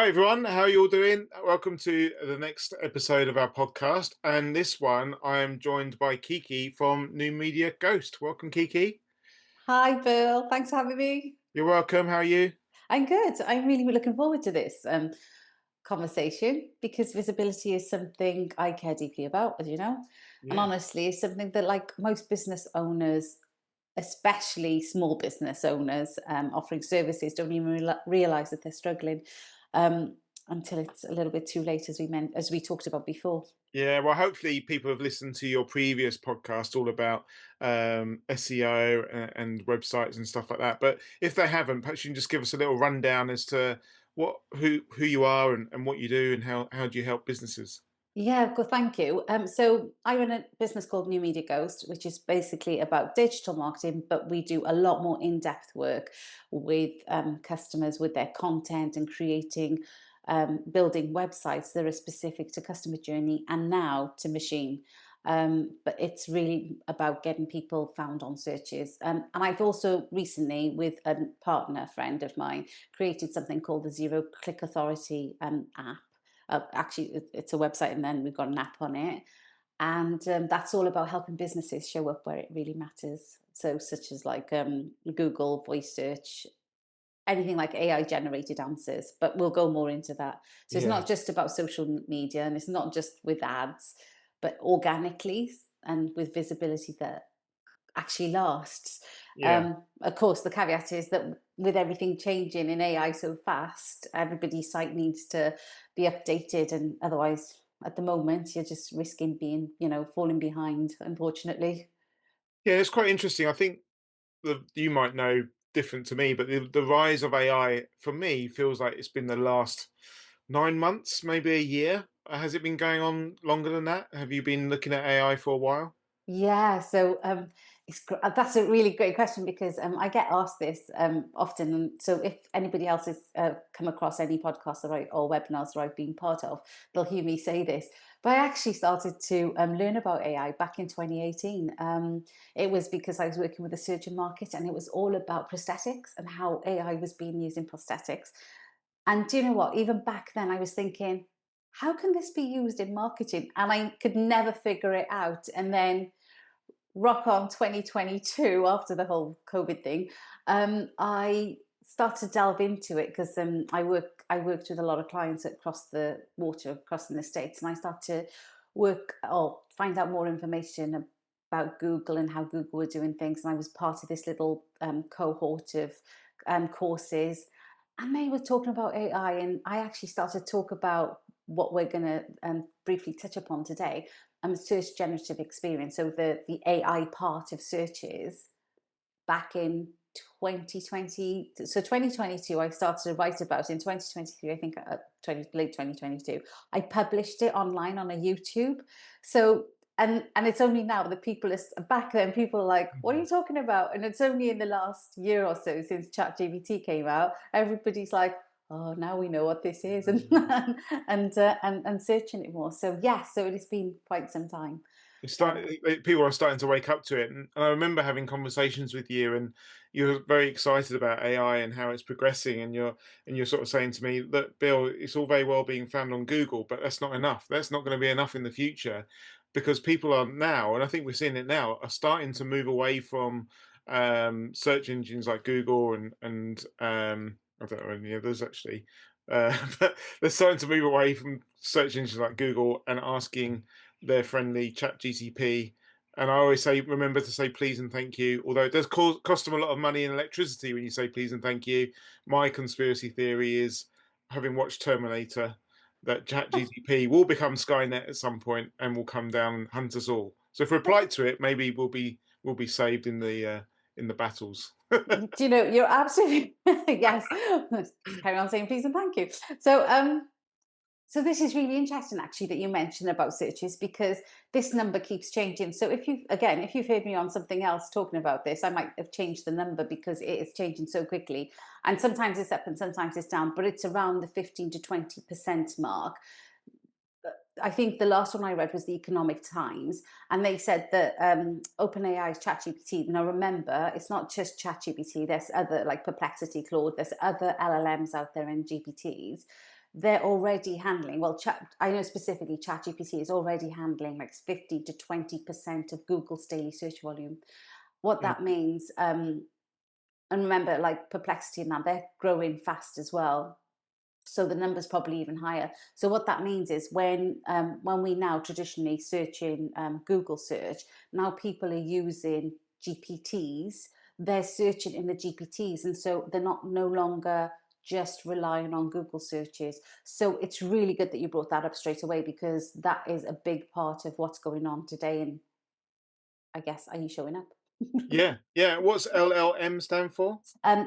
Hi everyone, how are you all doing? Welcome to the next episode of our podcast. And this one, I am joined by KiKi from New Media Ghost. Welcome, KiKi. Hi, Bill. Thanks for having me. You're welcome. How are you? I'm good. I'm really looking forward to this conversation because visibility is something I care deeply about, as you know. And Yeah. honestly, it's something that, like most business owners, especially small business owners offering services, don't even realize that they're struggling until it's a little bit too late, as we talked about before. Yeah, well, hopefully people have listened to your previous podcast all about SEO and websites and stuff like that. But if they haven't, perhaps you can just give us a little rundown as to who you are and what you do and how do you help businesses? Yeah, good. Thank you. So I run a business called New Media Ghost, which is basically about digital marketing, but we do a lot more in-depth work with customers with their content and creating, building websites that are specific to customer journey and now to machine. But it's really about getting people found on searches. And I've also recently, with a partner friend of mine, created something called the Zero Click Authority app. Actually, it's a website, and then we've got an app on it, and that's all about helping businesses show up where it really matters. So, such as like Google voice search, anything like AI generated answers. But we'll go more into that. So it's Yeah. not just about social media, and it's not just with ads, but organically and with visibility that actually lasts. Yeah. Of course, the caveat is that with everything changing in AI so fast, everybody's site needs to be updated, and otherwise, at the moment, you're just risking being, falling behind, unfortunately. Yeah, it's quite interesting. I think you might know different to me, but the rise of AI for me feels like it's been the last 9 months, maybe a year. Has it been going on longer than that? Have you been looking at AI for a while? Yeah, so that's a really great question because I get asked this often. And so, if anybody else has come across any podcasts or webinars that I've been part of, they'll hear me say this. But I actually started to learn about AI back in 2018. It was because I was working with the surgeon market, and it was all about prosthetics and how AI was being used in prosthetics. And do you know what? Even back then, I was thinking, how can this be used in marketing? And I could never figure it out. And then rock on 2022, after the whole COVID thing, I started to delve into it because I worked with a lot of clients across the water, across in the States, and I started to work or find out more information about Google and how Google were doing things. And I was part of this little cohort of courses, and they were talking about AI, and I actually started to talk about what we're going to briefly touch upon today, search generative experience. So the AI part of searches back in 2020. So 2022, I started to write about it. In 2023, I think late 2022, I published it online on a YouTube. So and it's only now that people are back then. People are like, "What are you Mhm. talking about?" And it's only in the last year or so since ChatGPT came out. Everybody's like, "Oh, now we know what this is," and and searching it more. So yes, so it has been quite some time. Um, People are starting to wake up to it, and I remember having conversations with you, and you're very excited about AI and how it's progressing, and you're sort of saying to me, "Look, Bill, it's all very well being found on Google, but that's not enough. That's not going to be enough in the future, because people are now, and I think we're seeing it now, are starting to move away from search engines like Google and I don't know any others actually, but they're starting to move away from search engines like Google and asking." Their friendly chat GCP. And I always say, remember to say please and thank you. Although it does cost them a lot of money and electricity when you say please and thank you. My conspiracy theory is, having watched Terminator, that chat GCP will become Skynet at some point and will come down and hunt us all. So if we reply to it, maybe we'll be saved in the battles. do you know, you're absolutely yes. Carry on saying please and thank you. So this is really interesting actually that you mentioned about searches because this number keeps changing. So if you've heard me on something else talking about this, I might have changed the number because it is changing so quickly. And sometimes it's up and sometimes it's down, but it's around the 15 to 20% mark. I think the last one I read was the Economic Times, and they said that OpenAI's ChatGPT. Now, remember, it's not just ChatGPT. There's other like Perplexity, Claude. There's other LLMs out there and GPTs. they're already handling, well, I know specifically ChatGPT is already handling like 50 to 20% of Google's daily search volume. What Mm. that means, and remember, like Perplexity now, they're growing fast as well. So the number's probably even higher. So what that means is when we now traditionally search in Google search, now people are using GPTs. They're searching in the GPTs, and so they're not no longer just relying on Google searches. So it's really good that you brought that up straight away, because that is a big part of what's going on today. And I guess, are you showing up? Yeah, yeah. What's LLM stand for?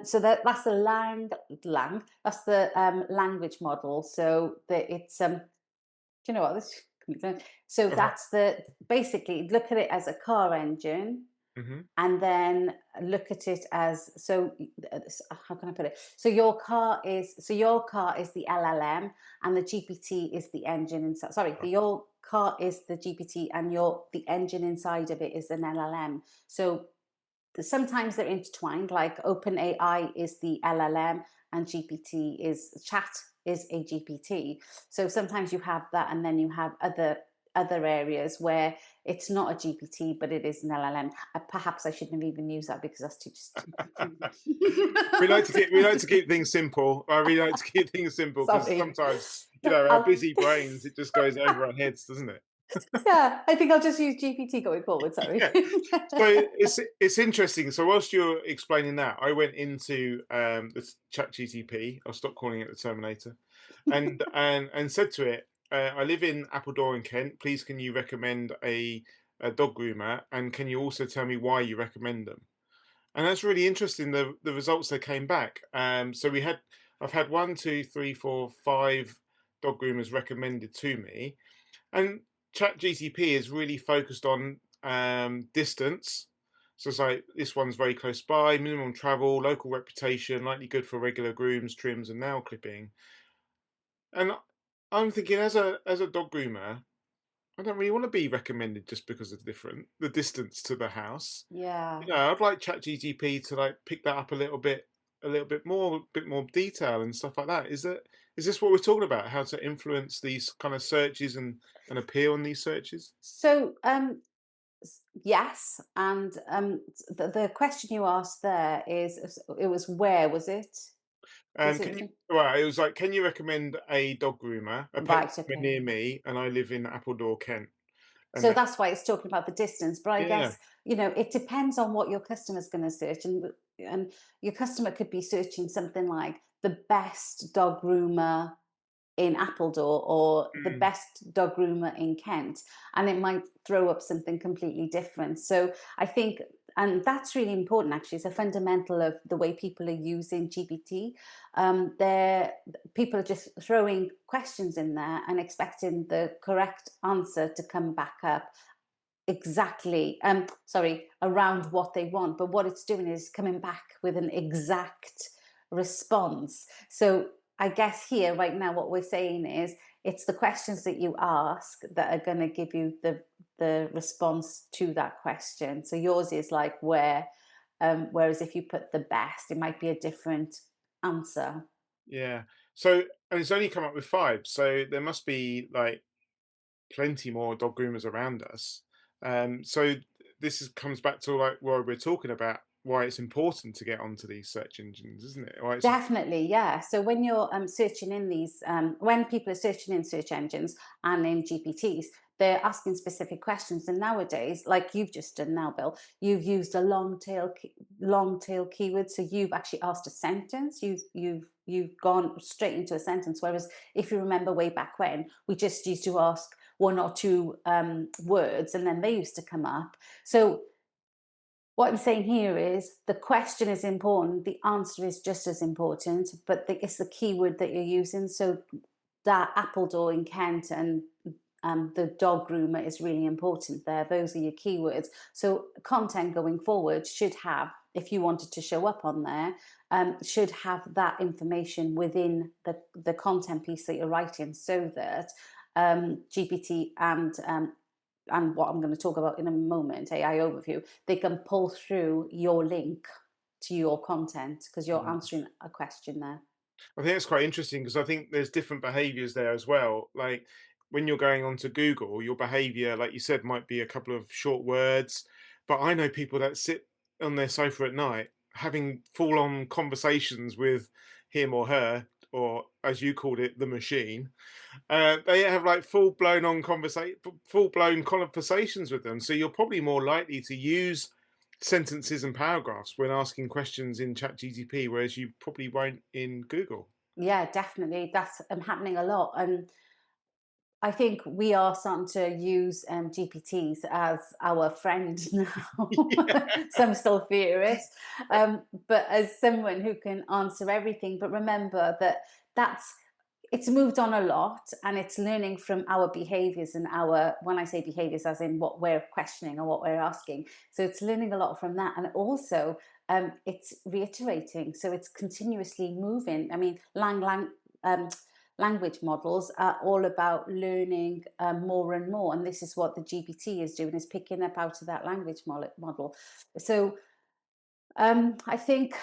So that's the that's the language model. So it's do you know what this? So Uh-huh. that's the basically look at it as a car engine, Hmm. and then look at it as how can I put it? So your car is the LLM, and the GPT is the engine inside. Sorry, your car is the GPT, and the engine inside of it is an LLM. So sometimes they're intertwined, like OpenAI is the LLM and GPT is chat is a GPT. So sometimes you have that, and then you have other areas where it's not a GPT but it is an LLM. Perhaps I shouldn't have even used that, because that's too confusing. We like to keep things simple. I really like to keep things simple because Sorry. sometimes, our I'll, busy brains, it just goes over our heads, doesn't it? yeah, I think I'll just use GPT going forward. Sorry. Yeah. So it's interesting. So whilst you're explaining that, I went into the Chat GTP. I'll stop calling it the Terminator, and said to it, "I live in Appledore in Kent. Please, can you recommend a dog groomer, and can you also tell me why you recommend them?" And that's really interesting. The results that came back. So I've had one, two, three, four, five dog groomers recommended to me, and ChatGTP is really focused on distance. So it's like this one's very close by, minimum travel, local reputation, likely good for regular grooms, trims, and nail clipping. And I'm thinking, as a dog groomer, I don't really want to be recommended just because of the distance to the house. Yeah. I'd like ChatGTP to like pick that up a little bit more detail and stuff like that. Is this what we're talking about? How to influence these kind of searches and appear on these searches? So yes, and the question you asked there is, it was, where was it? Was And it? well, it was like, can you recommend a dog groomer, a pet Right, groomer okay. near me, and I live in Appledore, Kent, and So that, that's why it's talking about the distance. But I yeah, guess, it depends on what your customer's going to search. And your customer could be searching something like the best dog groomer in Appledore or the mm, best dog groomer in Kent, and it might throw up something completely different. So I think, and that's really important actually, it's a fundamental of the way people are using GPT. They're People are just throwing questions in there and expecting the correct answer to come back up exactly around what they want, but what it's doing is coming back with an exact response. So I guess here right now what we're saying is it's the questions that you ask that are going to give you the response to that question. So yours is like where, whereas if you put the best, it might be a different answer. yeah. So, and it's only come up with five, so there must be like plenty more dog groomers around us. So comes back to like what we're talking about, why it's important to get onto these search engines, isn't it? Why it's Definitely, yeah. So when you're searching in these, when people are searching in search engines and in GPTs, they're asking specific questions. And nowadays, like you've just done now, Bill, you've used a long tail keyword. So you've actually asked a sentence. You've gone straight into a sentence. Whereas if you remember way back when, we just used to ask one or two words, and then they used to come up. So what I'm saying here is the question is important, the answer is just as important, but it's the keyword that you're using. So that Appledore in Kent and the dog groomer is really important there. Those are your keywords. So content going forward should have, if you wanted to show up on there, should have that information within the content piece that you're writing, so that GPT and what I'm going to talk about in a moment, AI overview, they can pull through your link to your content because you're Mm. answering a question there. I think it's quite interesting because I think there's different behaviors there as well. Like when you're going onto Google, your behavior, like you said, might be a couple of short words. But I know people that sit on their sofa at night having full on conversations with him or her, or as you called it, the machine. They have like full blown conversations with them. So you're probably more likely to use sentences and paragraphs when asking questions in ChatGPT, whereas you probably won't in Google. Yeah, definitely. That's happening a lot. And I think we are starting to use GPTs as our friend now. Yeah. Some still fear it, but as someone who can answer everything. But remember that that's it's moved on a lot, and it's learning from our behaviors and our, when I say behaviors, as in what we're questioning or what we're asking. So it's learning a lot from that, and also it's reiterating. So it's continuously moving. I mean, um, language models are all about learning more and more, and this is what the GPT is doing, is picking up out of that language model. So I think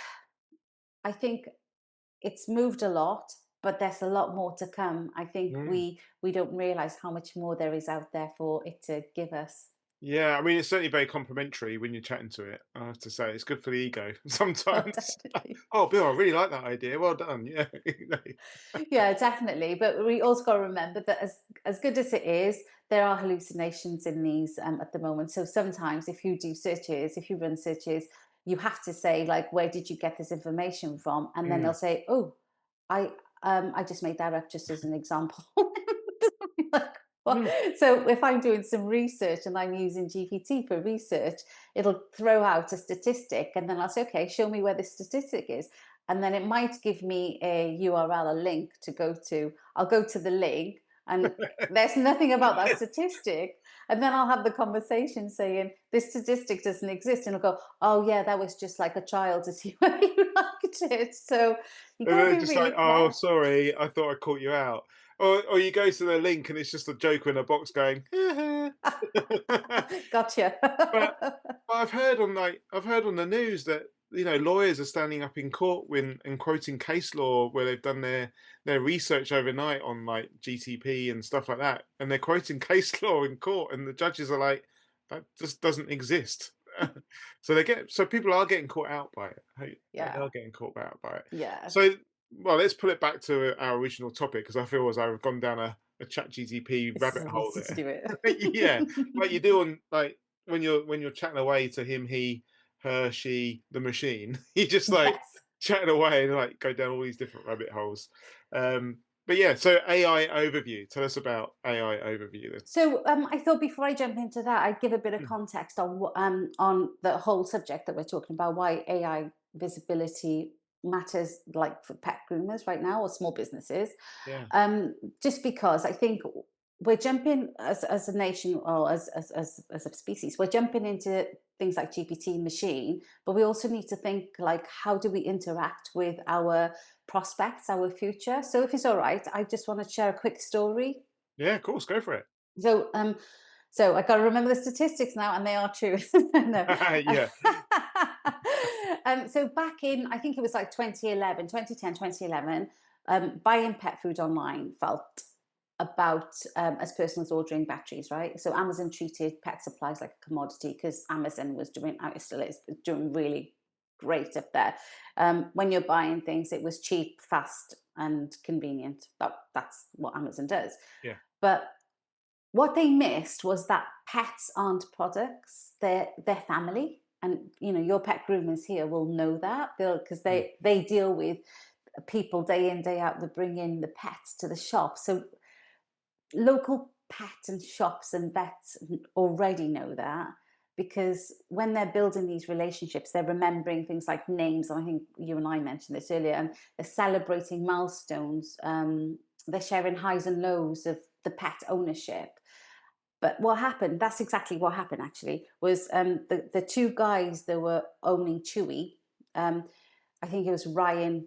it's moved a lot, but there's a lot more to come. I think Mm. we don't realize how much more there is out there for it to give us. Yeah, I mean, it's certainly very complimentary when you're chatting to it. I have to say, it's good for the ego Oh, sometimes. definitely. Oh, Bill, I really like that idea. Well done. Yeah. Yeah, definitely. But we also got to remember that as good as it is, there are hallucinations in these at the moment. So sometimes, if you do searches, if you run searches, you have to say like, "Where did you get this information from?" And then they'll Mm, say, "Oh, I just made that up just as an example." Like, what? mm. So if I'm doing some research and I'm using GPT for research, it'll throw out a statistic, and then I'll say, "Okay, show me where this statistic is." And then it might give me a URL, a link to go to. I'll go to the link, and there's nothing about that statistic. And then I'll have the conversation saying, "This statistic doesn't exist." And I'll go, "Oh, yeah, that was just like a child to see whether you liked it." So you And got to they're be just like, really "Oh, clever. sorry, I thought I caught you out." Or you go to the link and it's just a joker in a box going, Gotcha. But I've heard on the news that lawyers are standing up in court when and quoting case law where they've done their research overnight on like GTP and stuff like that, and they're quoting case law in court, and the judges are like, that just doesn't exist. So people are getting caught out by it. They Yeah. are getting caught out by it. Yeah. So well, let's pull it back to our original topic because I feel as I've gone down a chat GTP It's rabbit so hole easy to there. do it. Yeah, like you do on like when you're chatting away to him, he, her, she, the machine, you just like Yes. chatting away and like go down all these different rabbit holes. But yeah, so AI overview. Tell us about AI overview So I thought before I jump into that, I'd give a bit of then. context on on the whole subject that we're talking about, why AI visibility matters, like for pet groomers right now or small businesses. Yeah, Just because I think we're jumping as a nation, or as a species, we're jumping into things like GPT machine, but we also need to think like, how do we interact with our prospects, our future? So if it's all right, I just want to share a quick story. yeah, of course, go for it. So, so I got to remember the statistics now, and they are true. No. Yeah, So back in, I think it was like 2011, 2010, 2011, buying pet food online felt about as personal as ordering batteries, right? So Amazon treated pet supplies like a commodity because Amazon was doing, it still is doing really great up there. When you're buying things, it was cheap, fast, and convenient. That's what Amazon does. yeah, But what they missed was that pets aren't products; they're family. And your pet groomers here will know that, because mm, they deal with people day in day out that bring in the pets to the shop. So local pet and shops and vets already know that, because when they're building these relationships, they're remembering things like names. And I think you and I mentioned this earlier, and they're celebrating milestones. They're sharing highs and lows of the pet ownership. But what happened? That's exactly what happened. Actually, was the two guys that were owning Chewy. Um, I think it was Ryan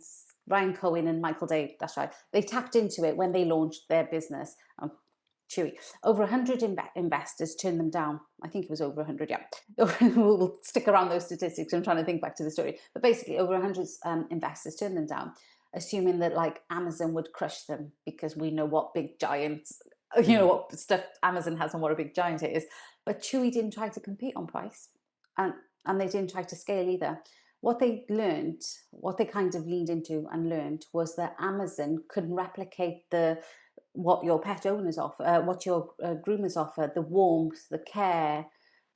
Cohen and Michael Dave. That's right. They tapped into it when they launched their business. Chewy. Over 100 investors turned them down. I think it was over 100. Yeah, we'll stick around those statistics. I'm trying to think back to the story, but basically, over 100 investors turned them down. assuming that like Amazon would crush them because we know what big giants, Mm. what stuff Amazon has and what a big giant it is. But Chewy didn't try to compete on price, and they didn't try to scale either. What they learned, what they kind of leaned into and learned, was that Amazon couldn't replicate the what your pet owners offer, what your groomers offer, the warmth, the care,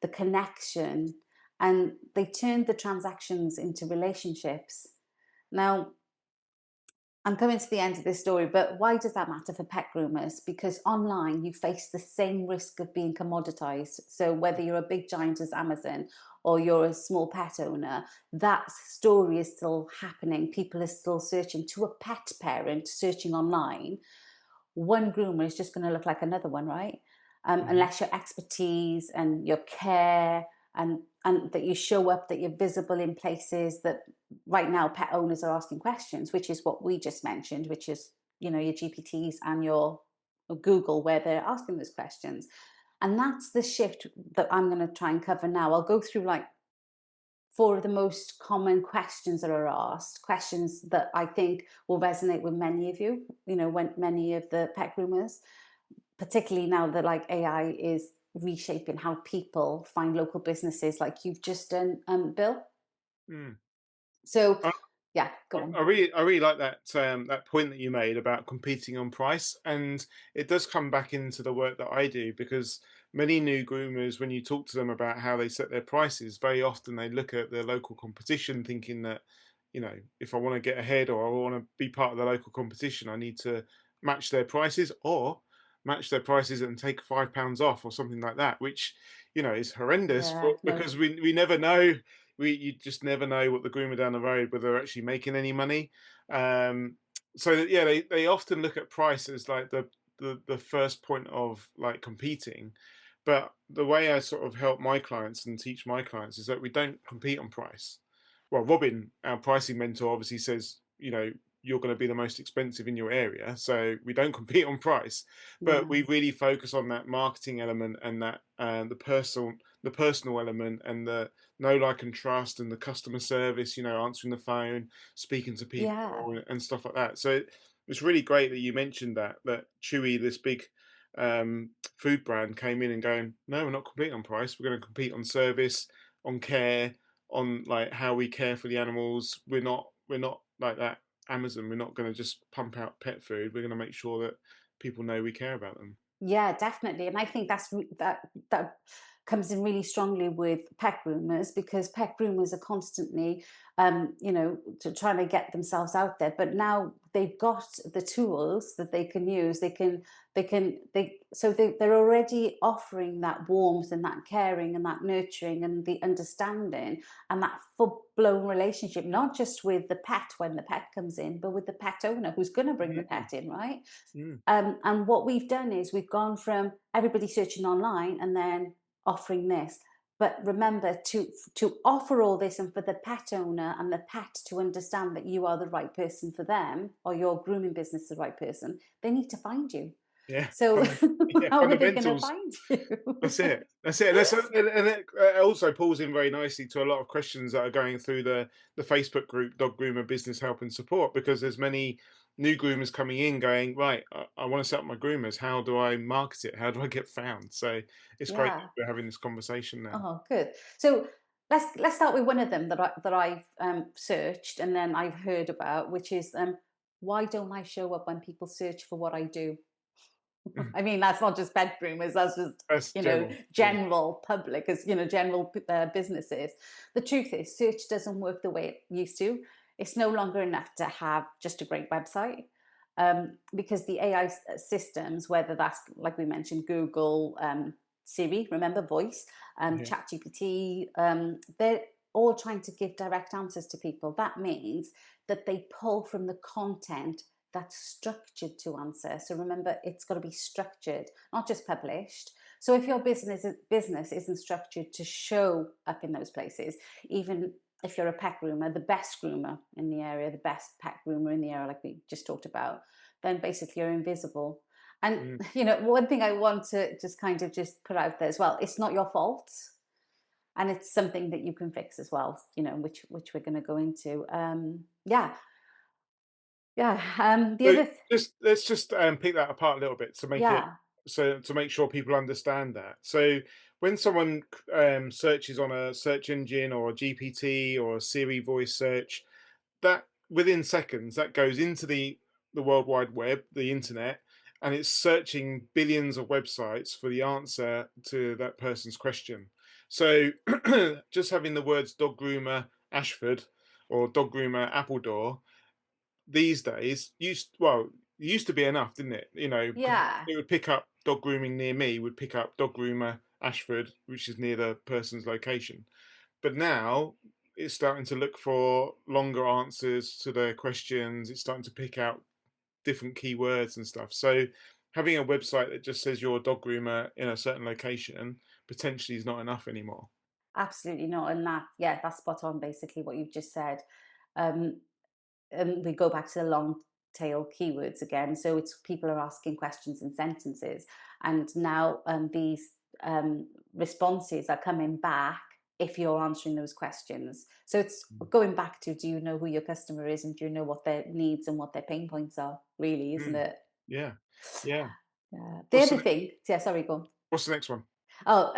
the connection, and they turned the transactions into relationships. Now, I'm coming to the end of this story, but why does that matter for pet groomers? Because online you face the same risk of being commoditized. So whether you're a big giant as Amazon or you're a small pet owner, that story is still happening. People are still searching. To a pet parent searching online, one groomer is just going to look like another one, right? Mhm. Unless your expertise and your care and that you show up, that you're visible in places that right now pet owners are asking questions, which is what we just mentioned, which is your GPTs and your Google, where they're asking those questions. And that's the shift that I'm going to try and cover now. I'll go through like four of the most common questions that are asked, questions that I think will resonate with many of you, when many of the pet groomers, particularly now that like AI is reshaping how people find local businesses like you've just done, Bill. Mm. So I yeah, go I on. really like that point that you made about competing on price, and it does come back into the work that I do, because many new groomers, when you talk to them about how they set their prices, very often they look at their local competition, thinking that, if I want to get ahead or I want to be part of the local competition, I need to match their prices, or match their prices and take £5 off or something like that, which is horrendous, Yeah, no. because we never know. You just never know what the groomer down the road, whether they're actually making any money. Um, so yeah, they often look at price as like the first point of like competing. But the way I sort of help my clients and teach my clients is that we don't compete on price. Well, Robin, our pricing mentor, obviously says, you're going to be the most expensive in your area, so we don't compete on price, but Yeah. we really focus on that marketing element, and that the personal element, and the know, like, and trust, and the customer service, answering the phone, speaking to people, Yeah. and stuff like that. So it's really great that you mentioned that Chewy, this big food brand, came in and going, no, we're not competing on price. We're going to compete on service, on care, on like how we care for the animals. We're not like that Amazon. We're not going to just pump out pet food. We're going to make sure that people know we care about them. Yeah, definitely. And I think that comes in really strongly with pet groomers, because pet groomers are constantly, trying to get themselves out there. But now they've got the tools that they can use. They're already offering that warmth and that caring and that nurturing and the understanding and that full blown relationship, not just with the pet when the pet comes in, but with the pet owner who's going to bring the Mm, pet in, right? mm. And what we've done is we've gone from everybody searching online and then offering this. But remember, to offer all this and for the pet owner and the pet to understand that you are the right person for them, or your grooming business the right person, they need to find you. Yeah, So yeah, how are they going to fundamentals. find you? That's it. That's it. And it also pulls in very nicely to a lot of questions that are going through the Facebook group, Dog Groomer Business Help and Support, because there's many new groomers coming in going, right, I want to set up my groomers. How do I market it? How do I get found? So it's great that Yeah. we're having this conversation now. Oh, good. So let's start with one of them that I've searched and then I've heard about, which is why don't I show up when people search for what I do? Mm. I mean, that's not just pet groomers, that's just, That's general. Yeah. general public, as, general businesses. The truth is, search doesn't work the way it used to. It's no longer enough to have just a great website, because the AI systems, whether that's, like we mentioned, Google, Siri, remember voice, Yeah. ChatGPT, they're all trying to give direct answers to people. That means that they pull from the content that's structured to answer. So remember, it's got to be structured, not just published. So if your business isn't structured to show up in those places, even if you're a pet groomer, the best groomer in the area, the best pet groomer in the area, like we just talked about, then basically you're invisible. And Mm. one thing I want to just kind of just put out there as well, it's not your fault. And it's something that you can fix as well, which we're going to go into. Yeah. Yeah. The So other, just let's just pick that apart a little bit to make it yeah, so to make sure people understand that. So when someone searches on a search engine or a GPT or a Siri voice search, that within seconds that goes into the World Wide Web, the internet, and it's searching billions of websites for the answer to that person's question. So just having the words dog groomer Ashford or dog groomer Appledore these days used to be enough, didn't it? yeah, It would pick up dog grooming near me, would pick up dog groomer Ashford, which is near the person's location. But now it's starting to look for longer answers to their questions. It's starting to pick out different keywords and stuff. So having a website that just says you're a dog groomer in a certain location potentially is not enough anymore. absolutely not. And that, yeah, that's spot on. Basically, what you've just said. Um, and we go back to the long tail keywords again. So it's people are asking questions in sentences, and now these responses are coming back if you're answering those questions. So it's going back to, do you know who your customer is, and do you know what their needs and what their pain points are? Really, isn't Mm. it? Yeah, yeah. The What's the other thing, yeah. Sorry, go on. what's the next one? Oh,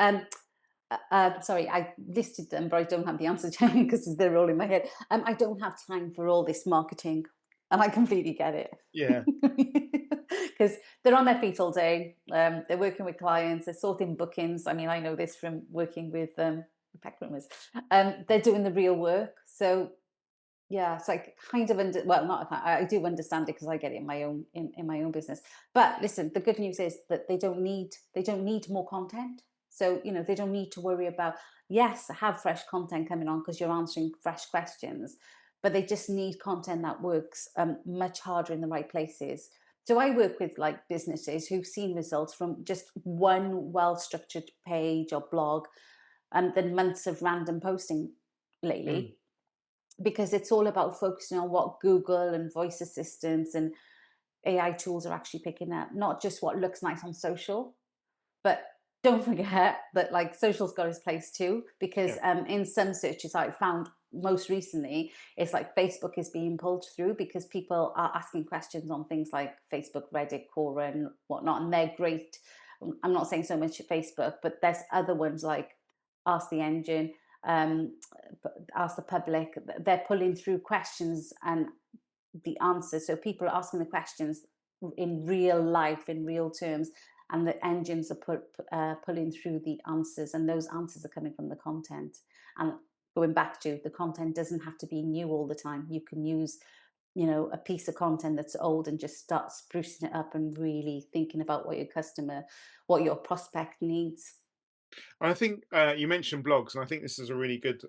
sorry, I listed them, but I don't have the answer to them because they're all in my head. I don't have time for all this marketing, and I completely get it. Yeah. Because they're on their feet all day. They're working with clients. They're sorting bookings. I mean, I know this from working with pet groomers. They're doing the real work. So yeah, so I kind of well, not I do understand it because I get it in my own in my own business. But listen, the good news is that they don't need more content. So they don't need to worry about, yes, have fresh content coming on because you're answering fresh questions, but they just need content that works much harder in the right places. So I work with like businesses who've seen results from just one well structured page or blog, and then months of random posting Mm, lately, because it's all about focusing on what Google and voice assistants and AI tools are actually picking up, not just what looks nice on social. But don't forget that like social's got its place too, because yeah. in some searches I found most recently, it's like Facebook is being pulled through because people are asking questions on things like Facebook, Reddit, Quora, and whatnot, and they're great. I'm not saying so much Facebook, but there's other ones like Ask the Engine, um, Ask the Public. They're pulling through questions and the answers. So people are asking the questions in real life, in real terms, and the engines are pulling through the answers, and those answers are coming from the content. And going back to, the content doesn't have to be new all the time. You can use a piece of content that's old and just start sprucing it up and really thinking about what your prospect needs. I think you mentioned blogs, and I think this is a really good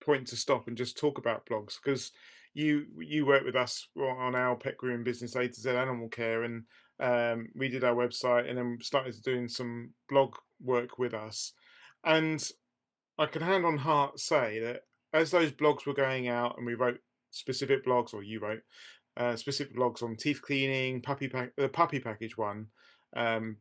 point to stop and just talk about blogs because you work with us on our pet grooming business A to Z animal care, and we did our website, and then started doing some blog work with us. And I can hand on heart say that as those blogs were going out, and we wrote specific blogs, or you wrote specific blogs on teeth cleaning, the puppy package one,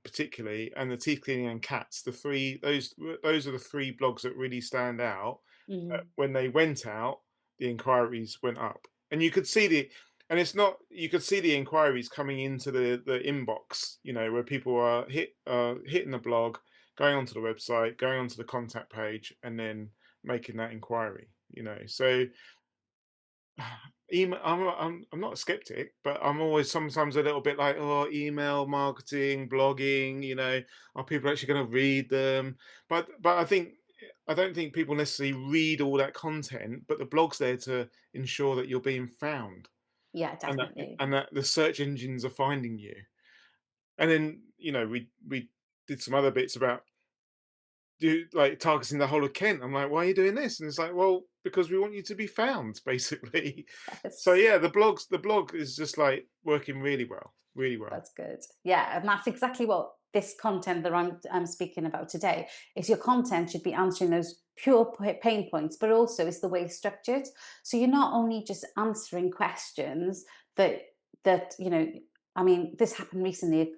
particularly, and the teeth cleaning and cats. The three those are the three blogs that really stand out. Mm. When they went out, the inquiries went up, and you could see and it's not you could see the inquiries coming into the inbox. Where people are hitting the blog, going onto the website, going onto the contact page, and then making that inquiry. So email, I'm not a skeptic, but I'm always sometimes a little bit like, oh, email marketing, blogging. Are people actually going to read them? But I don't think people necessarily read all that content. But the blog's there to ensure that you're being found, Yeah, and that definitely. and that the search engines are finding you. And then we did some other bits about do like targeting the whole of Kent. I'm like, why are you doing this? And it's like, well, because we want you to be found, basically. So Yes. yeah, the blog is just like working really well, really well. That's good. Yeah, and that's exactly what this content that I'm speaking about today is. Your content should be answering those pure pain points, but also is the way it's structured. So you're not only just answering questions that. I mean, this happened recently.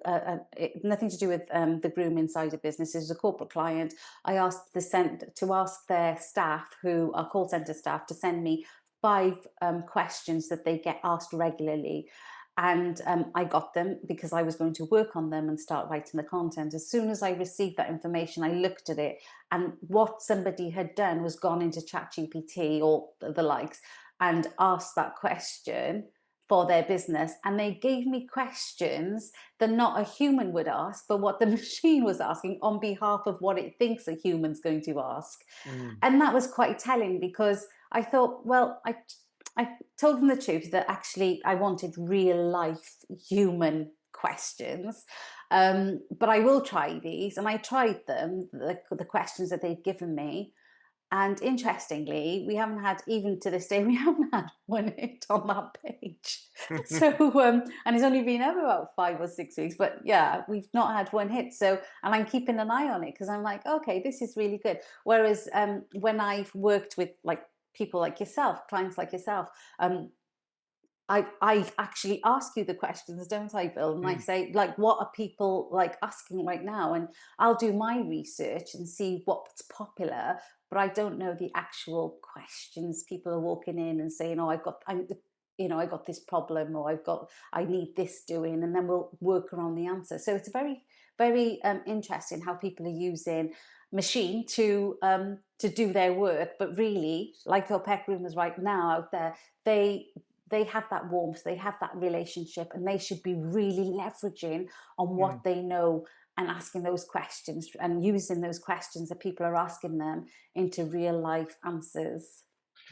Nothing to do with the grooming side of business. It was a corporate client. I asked to ask their staff, who are call center staff, to send me 5 questions that they get asked regularly. And I got them because I was going to work on them and start writing the content. As soon as I received that information, I looked at it, and what somebody had done was gone into ChatGPT or the likes and asked that question for their business. And they gave me questions that not a human would ask, but what the machine was asking on behalf of what it thinks a human's going to ask. Mm, And that was quite telling, because I thought, well, I told them the truth that actually I wanted real life human questions. But I will try these. And I tried them, the questions that they've given me. And interestingly, we haven't had, even to this day, we haven't had one hit on that page. So, and it's only been up about 5 or 6 weeks, but yeah, we've not had one hit. So, and I'm keeping an eye on it because I'm like, okay, this is really good. Whereas when I've worked with like people like yourself, clients like yourself, I actually ask you the questions, don't I, Bill? And I mm, say, like, what are people like asking right now? And I'll do my research and see what's popular, but I don't know the actual questions. People are walking in and saying, "Oh, I got this problem, or I need this doing," and then we'll work around the answer. So it's very, very interesting how people are using machine to do their work, but really, like your pet groomers right now out there, they have that warmth, they have that relationship, and they should be really leveraging on mm. what they know and asking those questions and using those questions that people are asking them into real life answers.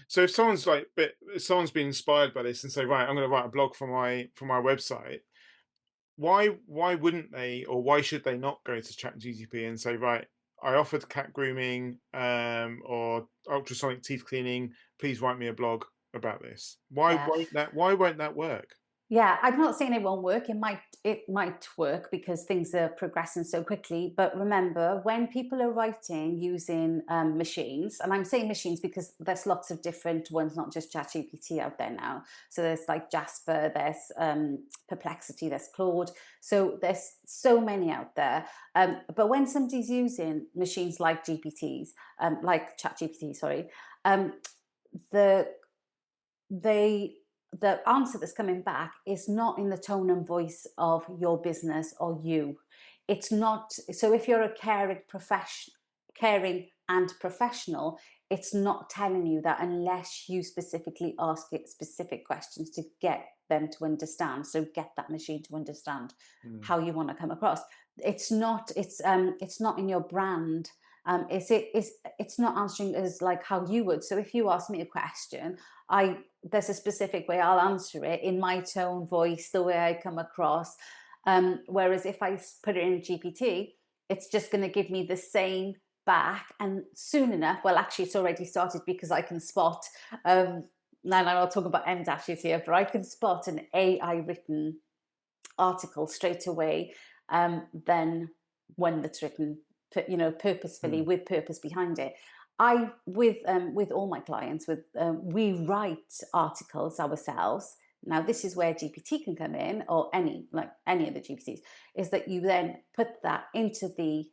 So if someone's been inspired by this and say, right, I'm going to write a blog for my website, why wouldn't they, or why should they not go to ChatGPT and say, right, I offered cat grooming or ultrasonic teeth cleaning. Please write me a blog about this. Yeah. Why won't that work? Yeah, I'm not saying it won't work. It might work because things are progressing so quickly. But remember, when people are writing using machines, and I'm saying machines because there's lots of different ones, not just ChatGPT out there now. So there's like Jasper, there's Perplexity, there's Claude. So there's so many out there. But when somebody's using machines like GPTs, like ChatGPT, sorry, um, the they the answer that's coming back is not in the tone and voice of your business or you. It's not. So if you're a caring and professional, it's not telling you that unless you specifically ask it specific questions to get them to understand. So get that machine to understand Mm, how you want to come across. It's not in your brand. It's not answering as like how you would. So if you ask me a question, I there's a specific way I'll answer it in my tone, voice, the way I come across. Whereas if I put it in GPT, it's just going to give me the same back. And soon enough, well, actually, it's already started because I can spot. Now, I'm not talking about M dashes here, but I can spot an AI written article straight away than one that's written, purposefully mm, with purpose behind it. With all my clients, we write articles ourselves. Now, this is where GPT can come in, or any of the GPTs, is that you then put that into the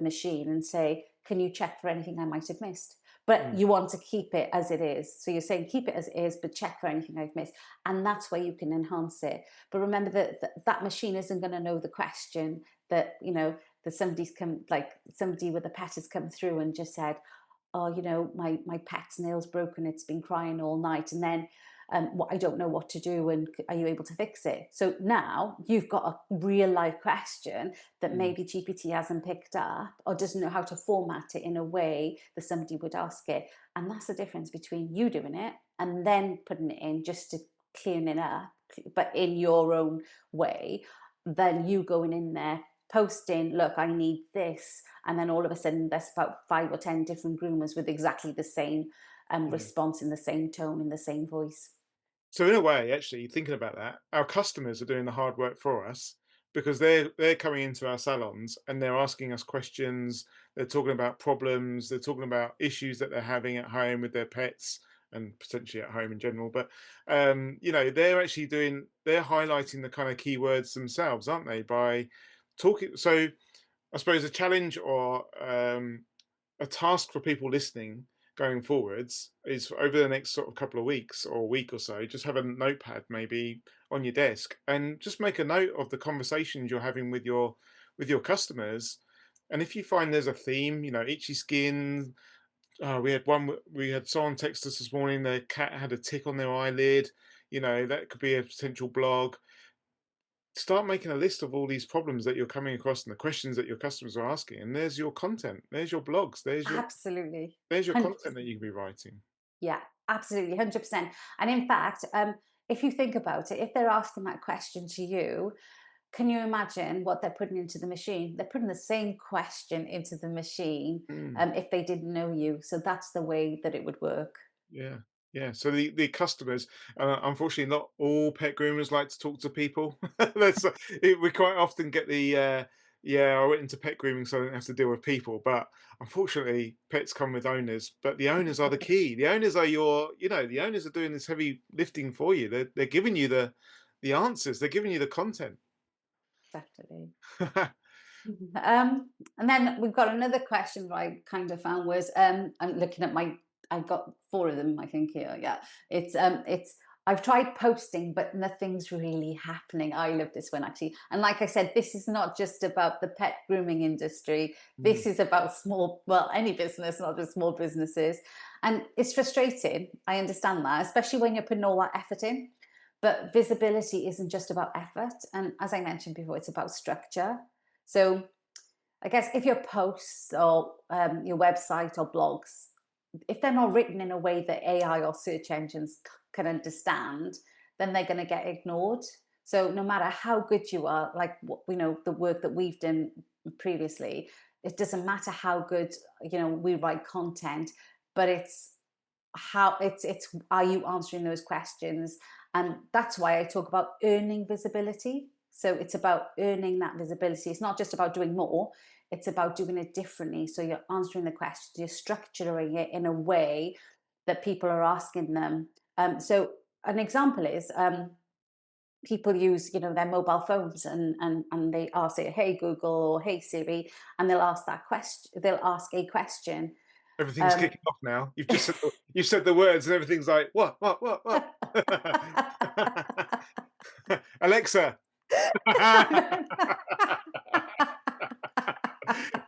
machine and say, "Can you check for anything I might have missed?" But mm, you want to keep it as it is. So you're saying keep it as it is, but check for anything I've missed, and that's where you can enhance it. But remember that machine isn't going to know the question that somebody with a pet has come through and just said, "Oh, my pet's nail's broken. It's been crying all night," and then I don't know what to do, and are you able to fix it? So now you've got a real life question that mm. maybe GPT hasn't picked up or doesn't know how to format it in a way that somebody would ask it. And that's the difference between you doing it and then putting it in just to clean it up, but in your own way, than you going in there posting, "Look, I need this," and then all of a sudden there's about 5 or 10 different groomers with exactly the same Yeah. response, in the same tone, in the same voice. So in a way, actually, thinking about that, our customers are doing the hard work for us because they're coming into our salons and they're asking us questions. They're talking about problems. They're talking about issues that they're having at home with their pets and potentially at home in general. But they're highlighting the kind of keywords themselves, aren't they? By talking. So I suppose a challenge or a task for people listening going forwards is over the next sort of couple of weeks or a week or so, just have a notepad maybe on your desk and just make a note of the conversations you're having with your customers. And if you find there's a theme, itchy skin. We had someone text us this morning. Their cat had a tick on their eyelid. That could be a potential blog. Start making a list of all these problems that you're coming across and the questions that your customers are asking. And there's your content. There's your blogs. Absolutely. There's your content that 100%. you can be writing. Yeah, absolutely, 100%. And in fact, if you think about it, if they're asking that question to you, can you imagine what they're putting into the machine? They're putting the same question into the machine Mm. if they didn't know you. So that's the way that it would work. Yeah, yeah. So the customers, unfortunately, not all pet groomers like to talk to people. We quite often get yeah, I went into pet grooming so I don't have to deal with people. But unfortunately, pets come with owners. But the owners are the key. The owners are the owners are doing this heavy lifting for you. They're giving you the answers. They're giving you the content. Definitely. And then we've got another question that I kind of found was I'm looking at I've got four of them I think here. Yeah. It's I've tried posting but nothing's really happening. I love this one actually. And like I said, this is not just about the pet grooming industry. This Mm. is about any business, not just small businesses. And it's frustrating. I understand that, especially when you're putting all that effort in. But visibility isn't just about effort. And as I mentioned before, it's about structure. So I guess if your posts or your website or blogs, if they're not written in a way that AI or search engines can understand, then they're going to get ignored. So no matter how good you are, like the work that we've done previously, it doesn't matter how good we write content, but it's are you answering those questions? And that's why I talk about earning visibility. So it's about earning that visibility. It's not just about doing more, it's about doing it differently. So you're answering the questions, you're structuring it in a way that people are asking them. So an example is people use their mobile phones and they ask say hey Google or hey Siri, and they'll ask a question. Everything's um, kicking off now. You've said the words, and everything's like what? Alexa.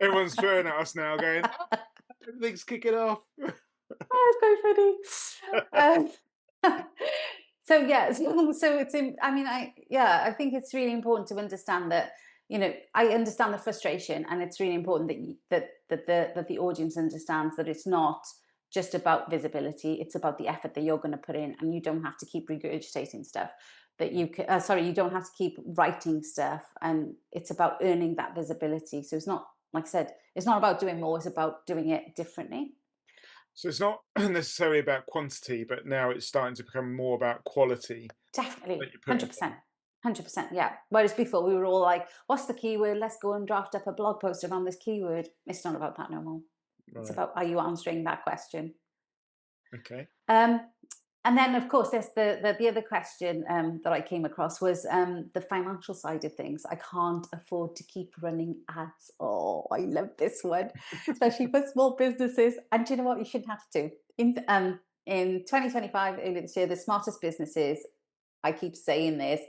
Everyone's staring at us now, going, everything's kicking off. Oh, it's quite funny. So yeah, so it's in, I mean, I think it's really important to understand that I understand the frustration, and it's really important that the audience understands that it's not just about visibility; it's about the effort that you're going to put in, and you don't have to keep regurgitating stuff. That you can, sorry, you don't have to keep writing stuff, and it's about earning that visibility. So it's not, like I said, it's not about doing more; it's about doing it differently. So it's not necessarily about quantity, but now it's starting to become more about quality that Definitely, you're putting 100%. 100%, yeah. Whereas before we were all like, what's the keyword? Let's go and draft up a blog post around this keyword. It's not about that no more. on. It's Right. about, are you answering that question? Okay. Um, and then, of course, there's the other question that I came across was the financial side of things. I can't afford to keep running ads. Oh, I love this one, especially for small businesses. And do you know what? You shouldn't have to. In 2025, earlier this year, the smartest businesses, I keep saying this,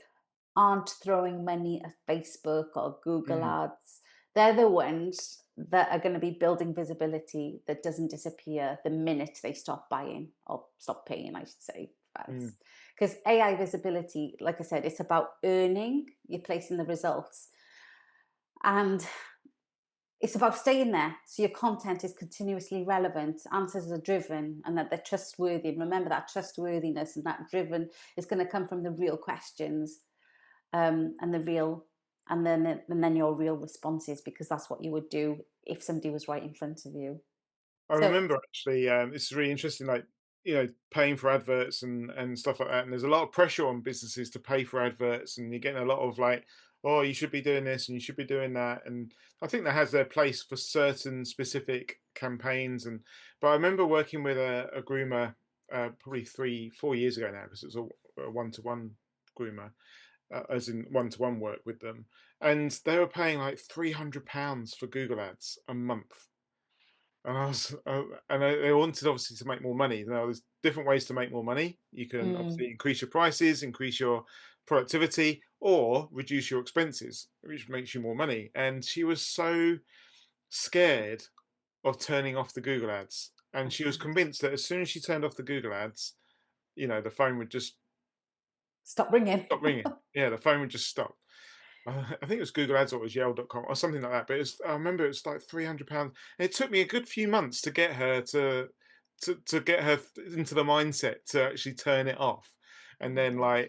aren't throwing money at Facebook or Google Mm, ads. They're the ones that are going to be building visibility that doesn't disappear the minute they stop buying or stop paying, I should say, for mm. ads. Because AI visibility, like I said, it's about earning, you're placing the results. And it's about staying there. So your content is continuously relevant, answers are driven, and that they're trustworthy. And remember that trustworthiness and that driven is going to come from the real questions and the real and then your real responses, because that's what you would do if somebody was right in front of you. I So remember actually, this is really interesting, like, paying for adverts and stuff like that. And there's a lot of pressure on businesses to pay for adverts, and you're getting a lot of like, oh, you should be doing this and you should be doing that. And I think that has their place for certain specific campaigns. But I remember working with a groomer probably 3, 4 years ago now, because it was a one-to-one groomer, as in one-to-one work with them, and they were paying like £300 for Google ads a month. And I was, they wanted obviously to make more money. Now, there's different ways to make more money. You can Mm, obviously increase your prices, increase your productivity, or reduce your expenses, which makes you more money. And she was so scared of turning off the Google ads, and she was okay. convinced that as soon as she turned off the Google ads, the phone would just Stop ringing. stop ringing. Yeah, the phone would just stop. I think it was Google Ads or it was Yale.com or something like that. But I remember it was like £300. And it took me a good few months to get her to get her into the mindset to actually turn it off. And Oh then gosh.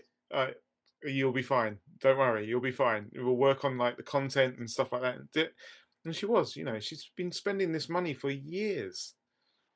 you'll be fine. Don't worry, you'll be fine. We'll work on like the content and stuff like that. And she was, she's been spending this money for years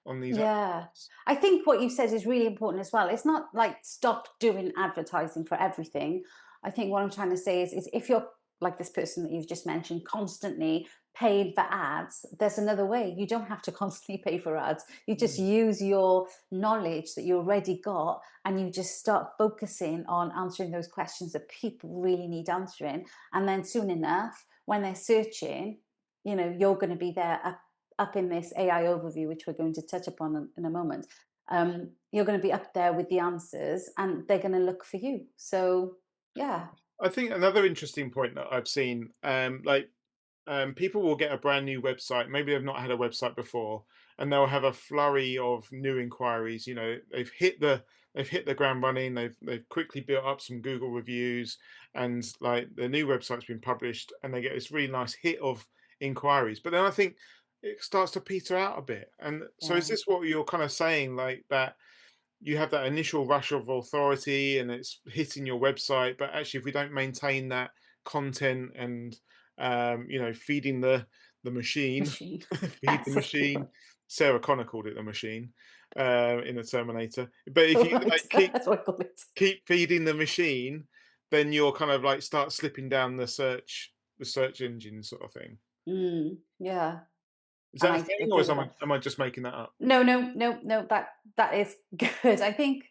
on these Yeah. apps. I think what you said is really important as well. It's not like stop doing advertising for everything. I think what I'm trying to say is if you're like this person that you've just mentioned, constantly paid for ads, there's another way. You don't have to constantly pay for ads. You just Mm, use your knowledge that you already got and you just start focusing on answering those questions that people really need answering. And then soon enough, when they're searching, you're going to be there up in this AI overview, which we're going to touch upon in a moment. You're going to be up there with the answers and they're going to look for you. So, yeah. I think another interesting point that I've seen, people will get a brand new website. Maybe they've not had a website before, and they'll have a flurry of new inquiries. They've hit the ground running. They've quickly built up some Google reviews, and like the new website's been published, and they get this really nice hit of inquiries. But then I think it starts to peter out a bit. And so, is Yeah. this what you're kind of saying, like that? You have that initial rush of authority and it's hitting your website, but actually if we don't maintain that content and feeding the machine, Machine. feed the That's it. machine. Sarah Connor called it the machine in the Terminator. But if you Right. like keep That's what I call it. keep feeding the machine, then you're kind of like start slipping down the search engine sort of thing. Yeah. Is And that a I thing, or agree with that. am I just making that up? No, no, no, no, that is good. I think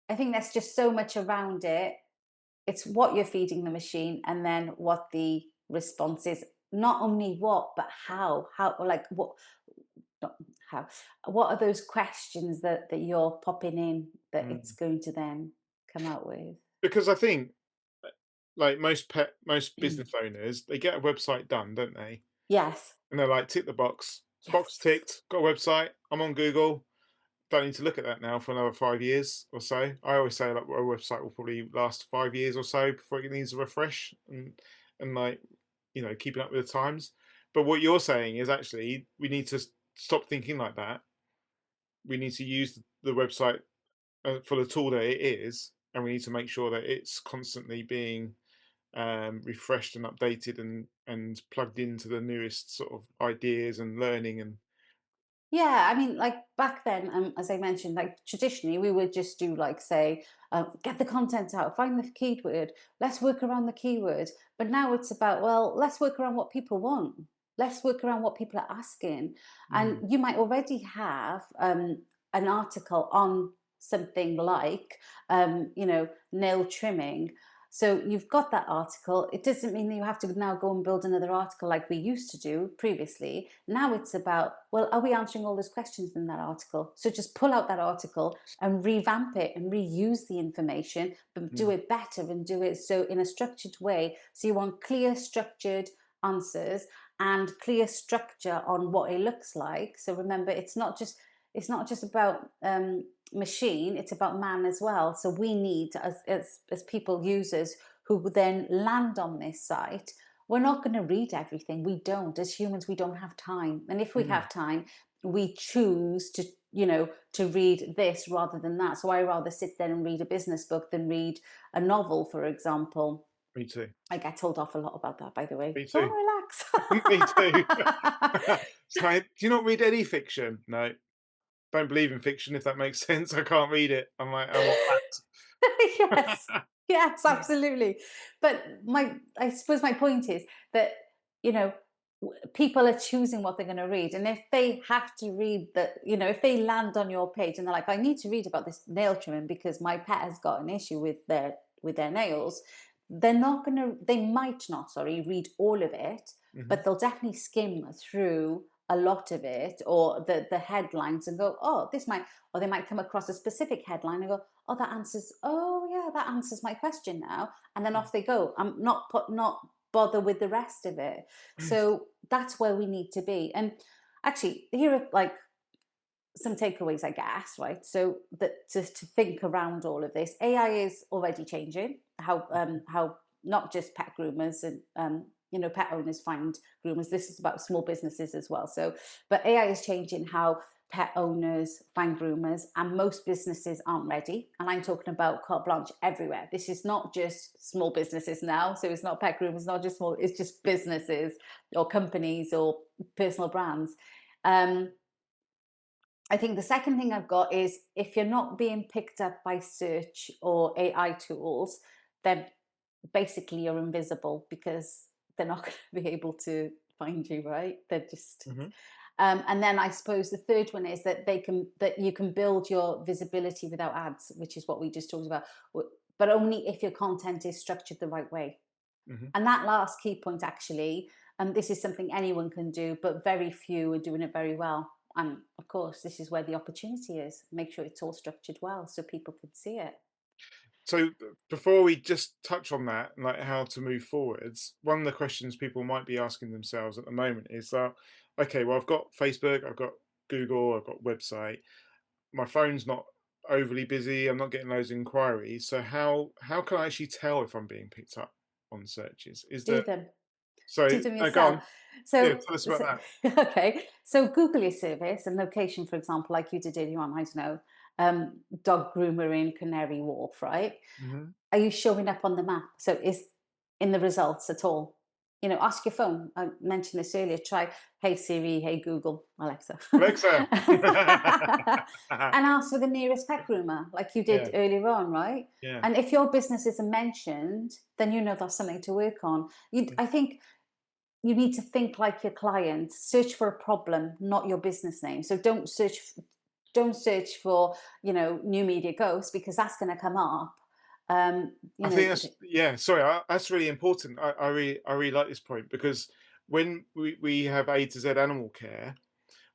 there's just so much around it. It's what you're feeding the machine and then what the response is. Not only what, but how, like what, not how, what are those questions that you're popping in that it's Mm. going to then come out with? Because I think like most business owners, they get a website done, don't they? Yes, And they're like, tick the box yes. ticked, got a website, I'm on Google. Don't need to look at that now for another 5 years or so. I always say like a website will probably last 5 years or so before it needs a refresh and like keeping up with the times. But what you're saying is actually we need to stop thinking like that. We need to use the website for the tool that it is, and we need to make sure that it's constantly being refreshed and updated and plugged into the newest sort of ideas and learning and Yeah, I mean, like back then, as I mentioned, like traditionally, we would just do like say, get the content out, find the keyword, let's work around the keyword. But now it's about, well, let's work around what people want. Let's work around what people are asking. And mm, you might already have an article on something like, nail trimming. So you've got that article. It doesn't mean that you have to now go and build another article like we used to do previously. Now it's about, well, are we answering all those questions in that article? So just pull out that article and revamp it and reuse the information, but do mm, it better and do it so in a structured way. So you want clear, structured answers and clear structure on what it looks like. So remember, it's not just about machine, it's about man as well. So we need as people users who then land on this site, we're not going to read everything. We don't. As humans, we don't have time. And if we mm. have time, we choose to read this rather than that. So I rather sit there and read a business book than read a novel, for example. Me too. I get told off a lot about that, by the way. Me Go on, too. relax. Me too. It's like, do you not read any fiction? No, don't believe in fiction if that makes sense. I can't read it. I'm like, I want Yes, facts. yes, absolutely. But I suppose my point is that you know people are choosing what they're going to read, and if they have to read that, if they land on your page and they're like, I need to read about this nail trimming because my pet has got an issue with their nails, they might not, sorry, read all of it, Mhm. but they'll definitely skim through a lot of it, or the headlines, and go, oh, this might, or they might come across a specific headline and go, oh, that answers, oh yeah, that answers my question now, and then off they go. I'm not bother with the rest of it. So that's where we need to be. And actually, here are like some takeaways, I guess, right? So that to think around all of this, AI is already changing how not just pet groomers and pet owners find groomers. This is about small businesses as well. So, but AI is changing how pet owners find groomers, and most businesses aren't ready. And I'm talking about carte blanche everywhere. This is not just small businesses now. So it's not pet groomers, not just small. It's just businesses or companies or personal brands. Um, I think the second thing I've got is, if you're not being picked up by search or AI tools, then basically you're invisible, because they're not going to be able to find you, right? They're just. Mhm. And then I suppose the third one is that you can build your visibility without ads, which is what we just talked about, but only if your content is structured the right way. Mhm. And that last key point, actually, and this is something anyone can do, but very few are doing it very well. And of course, this is where the opportunity is. Make sure it's all structured well so people can see it. So before we just touch on that, like how to move forwards, one of the questions people might be asking themselves at the moment is that, okay, well, I've got Facebook, I've got Google, I've got website. My phone's not overly busy. I'm not getting loads of inquiries. So how can I actually tell if I'm being picked up on searches? Is Do there them. Do so them go yourself. on. Yeah, So, tell us about so that. okay. So Google your service and location, for example, like you did earlier on. I don't know, dog groomer in Canary Wharf, right? Hmm. Are you showing up on the map? So is in the results at all? Ask your phone. I mentioned this earlier. Try, hey Siri, hey Google, Alexa, Alexa. and ask for the nearest pet groomer, like you did Yeah, earlier on, right? yeah. And if your business isn't mentioned, then that's something to work on. I think you need to think like your client. Search for a problem, not your business name. So don't search for new media ghosts, because that's going to come up. um you I know think that's yeah. Sorry, that's really important. I really like this point because when we have A to Z animal care,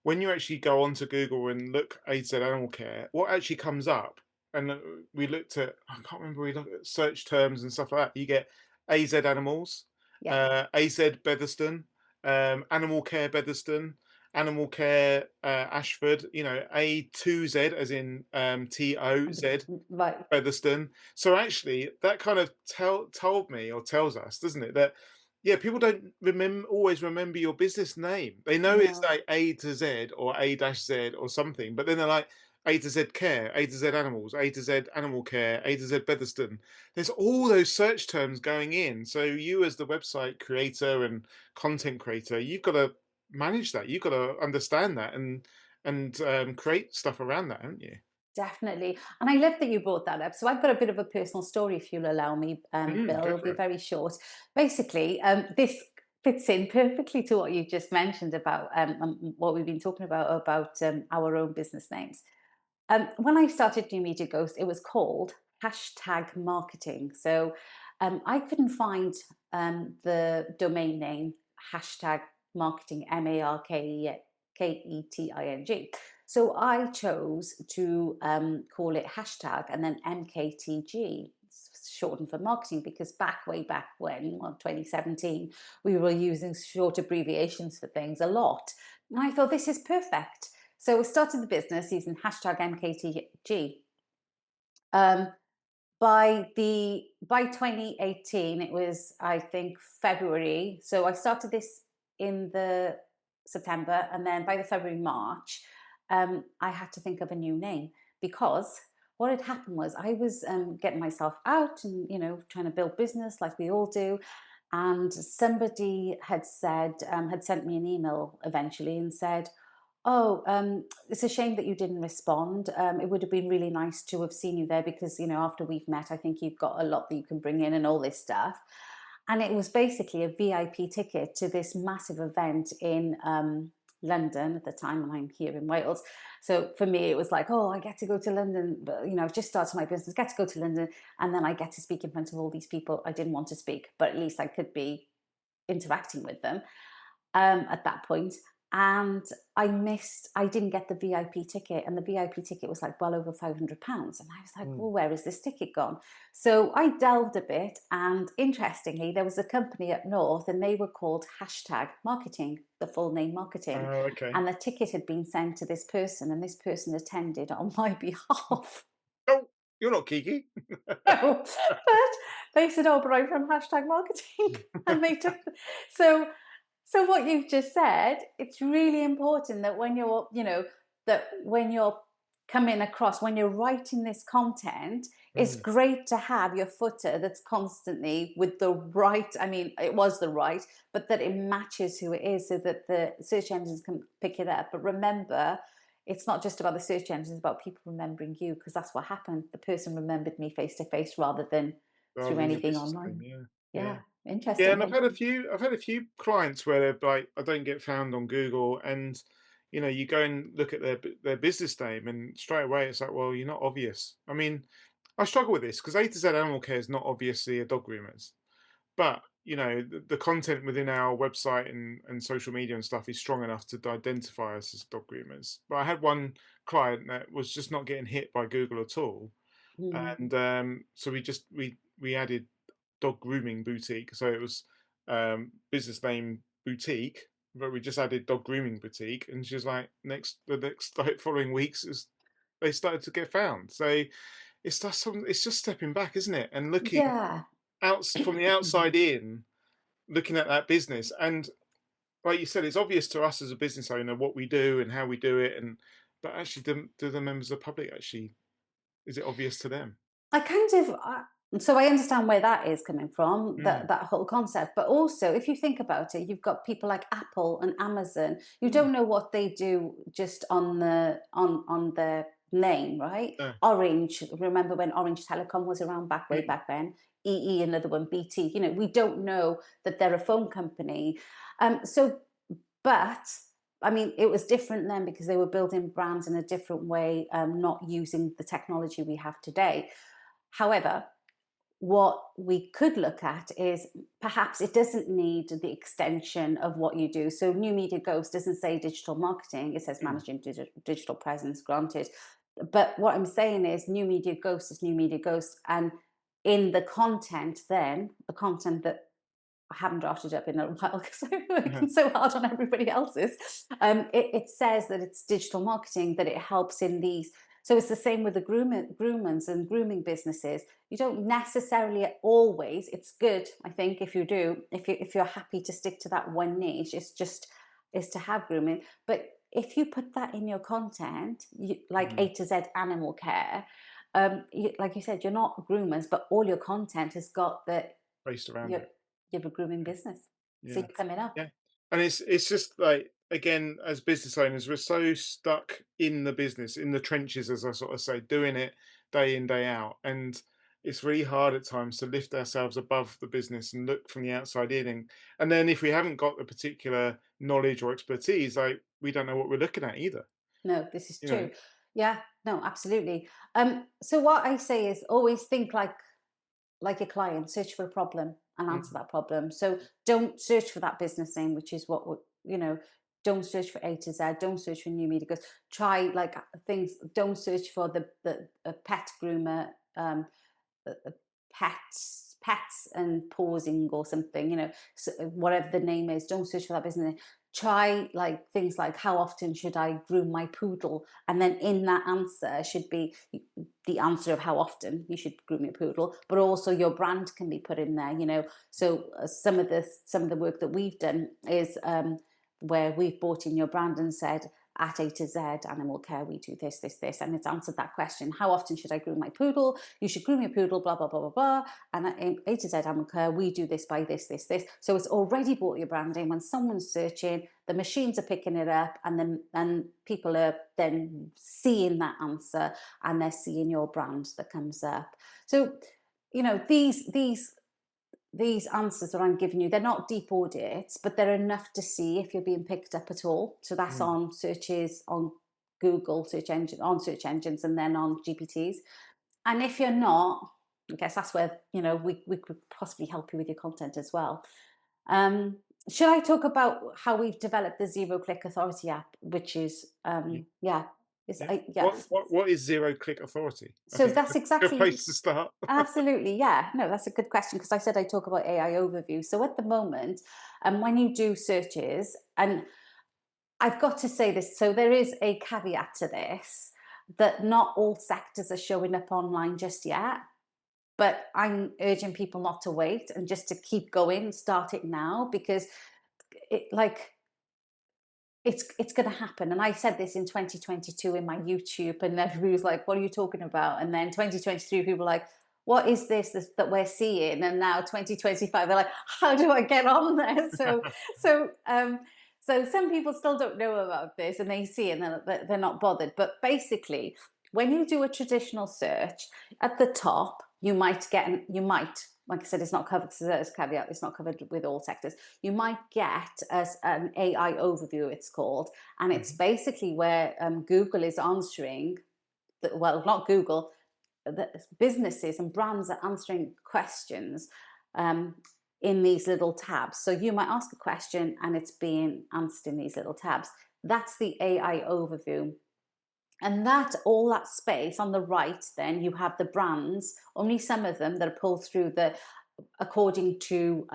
when you actually go onto Google and look A to Z animal care, what actually comes up, and we looked at, I can't remember, we looked at search terms and stuff like that. You get AZ animals, yeah. AZ Betherston, animal care Betherston, animal care Ashford. A2Z as in TOZ. Right. Featherstone. So actually, that kind of told me, or tells us, doesn't it, that yeah, people don't always remember your business name. They know it's No, like A to Z or A dash Z or something, but then they're like A to Z care, A to Z animals, A to Z animal care, A to Z Featherstone. There's all those search terms going in. So you, as the website creator and content creator, you've got to manage that. You've got to understand that and create stuff around that, haven't you? definitely. And I love that you brought that up. So I've got a bit of a personal story, if you'll allow me, Bill. Go It'll for be it. very short. Basically, this fits in perfectly to what you just mentioned about what we've been talking about our own business names. When I started New Media Ghost, it was called hashtag marketing. So I couldn't find the domain name hashtag marketing, MARKETING. So I chose to call it hashtag and then MKTG, shortened for marketing, because way back when, well, 2017, we were using short abbreviations for things a lot. And I thought, this is perfect. So we started the business using hashtag MKTG. Um, by 2018, it was, I think, February. So I started this in the September, and then by the February March, I had to think of a new name, because what had happened was I was getting myself out and trying to build business like we all do. And somebody had sent me an email eventually and said, oh, it's a shame that you didn't respond. It would have been really nice to have seen you there, because, after we've met, I think you've got a lot that you can bring in and all this stuff. And it was basically a VIP ticket to this massive event in London at the time, and I'm here in Wales. So for me, it was like, oh, I get to go to London, but, I've just started my business, get to go to London, and then I get to speak in front of all these people I didn't want to speak, but at least I could be interacting with them at that point. and I didn't get the VIP ticket, and the VIP ticket was like well over £500. And I was like, Mm. well, where is this ticket gone? So I delved a bit, and interestingly, there was a company up north, and they were called hashtag marketing, the full name marketing. Oh, okay. And the ticket had been sent to this person, and this person attended on my behalf. Oh, you're not Kiki. No, but they said, "Oh, but I'm from hashtag marketing," and they took. So, so what you've just said, it's really important that when you're, that when you're coming across, when you're writing this content, it's Mm. great to have your footer that's constantly with the right. I mean, it was the right, but that it matches who it is, so that the search engines can pick it up. But remember, it's not just about the search engines, it's about people remembering you, because that's what happened. The person remembered me face to face rather than Rather through than your anything business name, online. yeah, yeah. Yeah, Yeah, interesting. and Thank you. I've had a few clients where they're like, I don't get found on Google, and you go and look at their business name, and straight away it's like, well, you're not obvious. I mean, I struggle with this because A to Z Animal Care is not obviously a dog groomers, but the content within our website and social media and stuff is strong enough to identify us as dog groomers. But I had one client that was just not getting hit by Google at all, Mm. and so we added dog grooming boutique. So it was business name boutique, but we just added dog grooming boutique, and she's like, the next like following weeks is they started to get found. So it's just stepping back, isn't it, and looking Yeah. out from the outside in, looking at that business. And like you said, it's obvious to us as a business owner what we do and how we do it, and but actually, do the members of the public actually, is it obvious to them? I kind of so I understand where that is coming from, Mm, that whole concept. But also, if you think about it, you've got people like Apple and Amazon. You mm, don't know what they do just on their name, right? yeah, Orange. Remember when Orange Telecom was around way mm, back then? EE, another one, BT. We don't know that they're a phone company. So but I mean, it was different then because they were building brands in a different way, not using the technology we have today. However, what we could look at is perhaps it doesn't need the extension of what you do. So, New Media Ghost doesn't say digital marketing, it says mm, managing digital presence, granted. But what I'm saying is, New Media Ghost is New Media Ghost. And in the content, then the content that I haven't drafted up in a while because I'm yeah, working so hard on everybody else's. It says that it's digital marketing, that it helps in these. So it's the same with the groomers and grooming businesses. You don't necessarily always. It's good, I think, if you do, if you're happy to stick to that one niche. It's just is to have grooming, but if you put that in your content, like mm, A to Z animal care, like you said, you're not groomers, but all your content has got that based around you're it. you have a grooming business, so Yeah, you're coming up. yeah, and it's just like, again, as business owners, we're so stuck in the business, in the trenches, as I sort of say, doing it day in, day out, and it's really hard at times to lift ourselves above the business and look from the outside in, and then if we haven't got the particular knowledge or expertise, like, we don't know what we're looking at either, No, this is you know? true. Yeah, no, absolutely. So what I say is always think like a client, search for a problem and answer Mm, that problem. So don't search for that business name, which is what don't search for A to Z, don't search for new media. Because try like things, don't search for the pet groomer, pets and pausing or something, so whatever the name is. Don't search for that business name. Try like things like, how often should I groom my poodle, and then in that answer should be the answer of how often you should groom your poodle, but also your brand can be put in there. So some of the work that we've done is where we've brought in your brand and said, at A to Z Animal Care, we do this, this, this, and it's answered that question. How often should I groom my poodle? You should groom your poodle, blah, blah, blah, blah, blah. And at A to Z Animal Care, we do this by this, this, this. So it's already brought your brand in. When someone's searching, the machines are picking it up, and people are then seeing that answer, and they're seeing your brand that comes up. So, these answers that I'm giving you, they're not deep audits, but they're enough to see if you're being picked up at all. So that's mm. on searches on Google search engines, and then on GPTs. And if you're not, I guess that's where we could possibly help you with your content as well. Um, Should I talk about how we've developed the Zero Click Authority app, which is, Yeah. yeah, Yeah. yeah. What is zero click authority? I So think that's it's a good exactly, place to start. absolutely, yeah. No, that's a good question because I said I talk about AI overview. So at the moment, when you do searches, and I've got to say this, so there is a caveat to this that not all sectors are showing up online just yet. But I'm urging people not to wait and just to keep going, start it now because it like it's going to happen. And I said this in 2022 in my YouTube, and everybody was like, "What are you talking about?" And then 2023, people were like, "What is this that we're seeing?" And now 2025, they're like, "How do I get on there?" So, so some people still don't know about this, and they see it, and they're not bothered. But basically, when you do a traditional search, at the top, like I said, it's not covered. So there's a caveat. It's not covered with all sectors. You might get as an AI overview, it's called, and it's Mhm. basically where Google is answering, well, not Google, the businesses and brands are answering questions um, in these little tabs. So you might ask a question and it's being answered in these little tabs. That's the AI overview. And that all that space on the right, then you have the brands, only some of them that are pulled through the, according to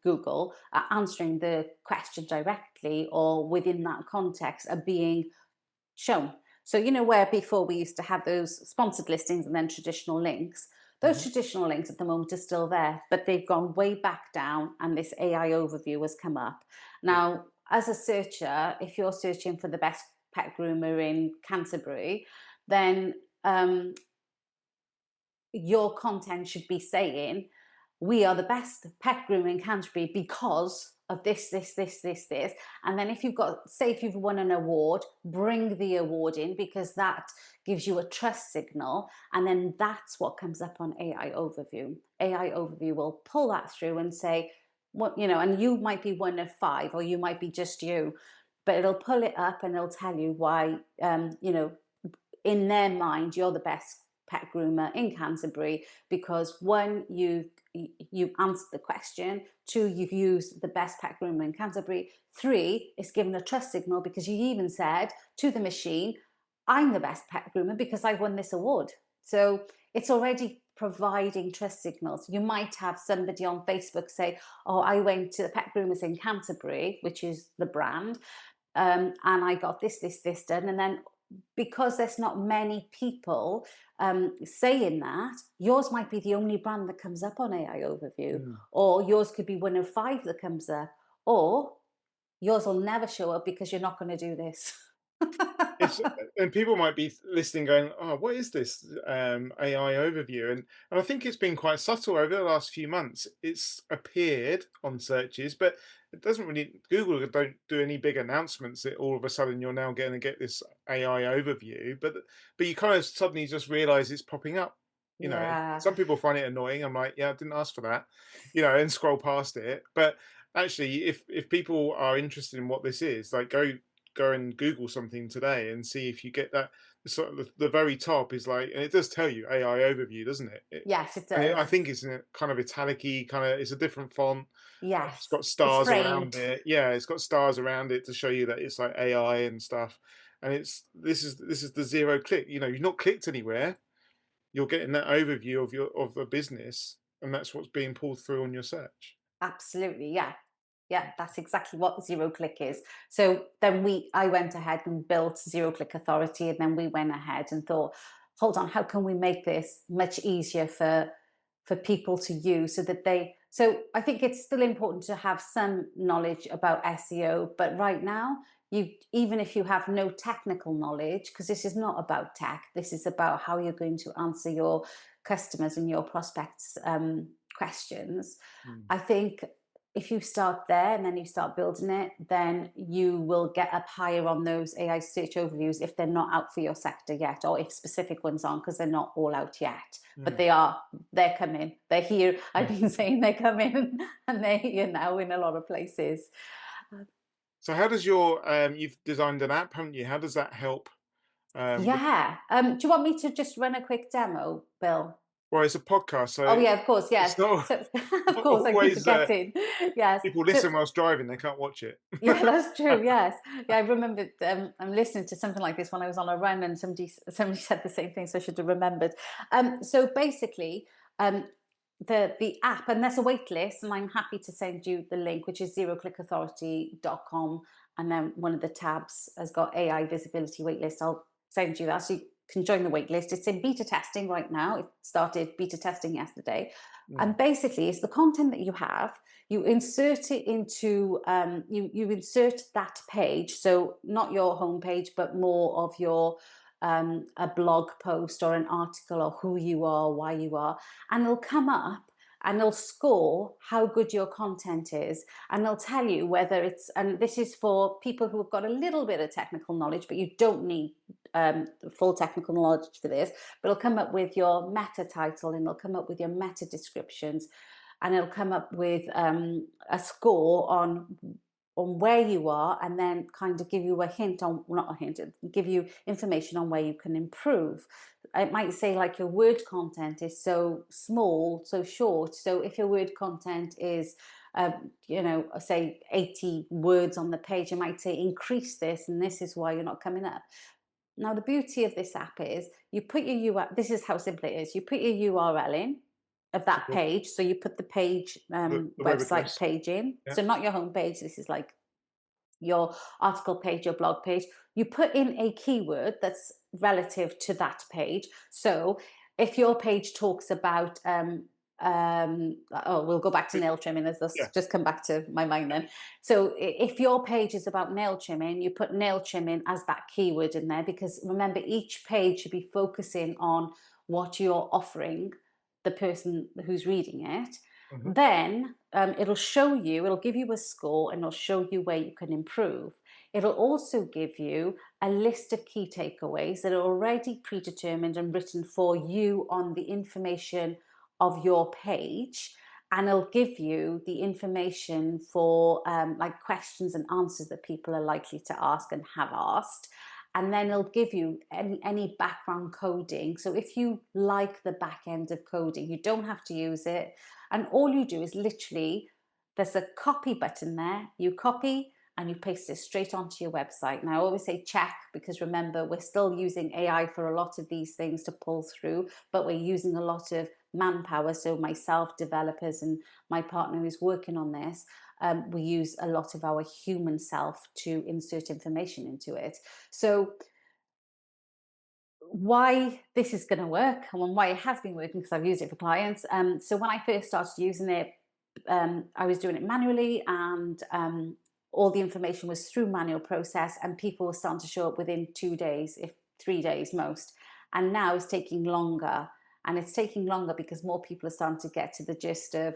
Google, are answering the question directly or within that context are being shown. So, where before we used to have those sponsored listings and then traditional links, those Mhm. traditional links at the moment are still there, but they've gone way back down and this AI overview has come up. Yeah. Now, as a searcher, if you're searching for the best pet groomer in Canterbury, then your content should be saying, we are the best pet groomer in Canterbury because of this. And then if you've got, say, if you've won an award, bring the award in because that gives you a trust signal. And then that's what comes up on AI overview. AI overview will pull that through and say, what, and you might be one of five, or you might be just you, but it'll pull it up and it'll tell you why, in their mind, you're the best pet groomer in Canterbury because one, you've answered the question, two, you've used the best pet groomer in Canterbury, three, it's given a trust signal because you even said to the machine, I'm the best pet groomer because I won this award. So it's already providing trust signals. You might have somebody on Facebook say, oh, I went to the pet groomers in Canterbury, which is the brand, and I got this done. And then because there's not many people saying that, yours might be the only brand that comes up on AI overview, Mm. or yours could be one of five that comes up, or yours will never show up because you're not going to do this. It's and people might be listening going, "Oh, what is this AI overview?" And I think it's been quite subtle over the last few months. It's appeared on searches, but it doesn't really. Google don't do any big announcements that all of a sudden you're now going to get this AI overview. But you kind of suddenly just realize it's popping up. Yeah. Some people find it annoying. I'm like, yeah, I didn't ask for that, and scroll past it. But actually, if people are interested in what this is, like go and Google something today and see if you get that. Sort of the very top is like, and it does tell you AI overview, doesn't it? Yes, it And I does. think it's in a kind of italic-y kind of. It's a different font. It's Yes. got It's stars around framed. it. Yeah, it's got stars around it to show you that it's like AI and stuff. And this is the zero click. You've not clicked anywhere. You're getting that overview of the business, and that's what's being pulled through on your search. Absolutely. Yeah. Yeah, that's exactly what zero click is. So then I went ahead and built zero click authority, and then we went ahead and thought, hold on, how can we make this much easier for people to use so that so I think it's still important to have some knowledge about SEO, but right now, even if you have no technical knowledge, because this is not about tech, this is about how you're going to answer your customers and your prospects questions. Mm. I think if you start there and then you start building it, then you will get up higher on those AI search overviews if they're not out for your sector yet, or if specific ones aren't, because they're not all out yet. But Mm. they are, they're coming, they're here. I've Yeah. been saying they're coming, and they're here now in a lot of places. So how does you've designed an app, haven't you? How does that help? With Yeah. Do you want me to just run a quick demo, Bill? Well, it's a podcast, Oh so yeah, of course, yes. it's not So of not course, I keep always, forgetting. Yes. people So listen whilst driving, they can't watch it. yeah, that's true. Yes, yeah. I remember I'm listening to something like this when I was on a run, and somebody said the same thing, so I should have remembered. So basically, um, the app, and there's a wait list, and I'm happy to send you the link, which is zeroclickauthority.com, and then one of the tabs has got AI visibility waitlist. I'll send you that so you can join the waitlist. It's in beta testing right now. It started beta testing yesterday, Mm, and basically, it's the content that you have. You insert it into you insert that page, so not your homepage, but more of your a blog post or an article or who you are, why you are, and it'll come up and it'll score how good your content is, and they'll tell you whether it's, and this is for people who have got a little bit of technical knowledge, but you don't need full technical knowledge for this, but it'll come up with your meta title, and it'll come up with your meta descriptions, and it'll come up with a score on where you are, and then kind of give you a hint on, well, not a hint, give you information on where you can improve. It might say like your word content is so small, so short. So if your word content is say 80 words on the page, it might say increase this, and this is why you're not coming up. Now, the beauty of this app is you put your URL, this is how simple it is. You put your URL in of that okay. page. So you put the page, The web website address. page in. Yeah. So not your home page. This is like your article page, your blog page. You put in a keyword that's relative to that page. So if your page talks about, oh, we'll go back to It nail trimming as this yeah. just come back to my mind then. So if your page is about nail trimming, you put nail trimming as that keyword in there, because remember, each page should be focusing on what you're offering the person who's reading it. Mhm. Then it'll show you, it'll give you a score, and it'll show you where you can improve. It'll also give you a list of key takeaways that are already predetermined and written for you on the information of your page. And it'll give you the information for like questions and answers that people are likely to ask and have asked. And then it'll give you any background coding. So if you like the back end of coding, you don't have to use it, and all you do is literally, there's a copy button there. You copy and you paste it straight onto your website. Now, I always say check, because remember, we're still using AI for a lot of these things to pull through, but we're using a lot of manpower. So, myself, developers, and my partner who's working on this, we use a lot of our human self to insert information into it. So, why this is going to work and why it has been working, because I've used it for clients. So when I first started using it, I was doing it manually, and all the information was through manual process, and people were starting to show up within 2 days, if 3 days most. And now it's taking longer, and it's taking longer because more people are starting to get to the gist of,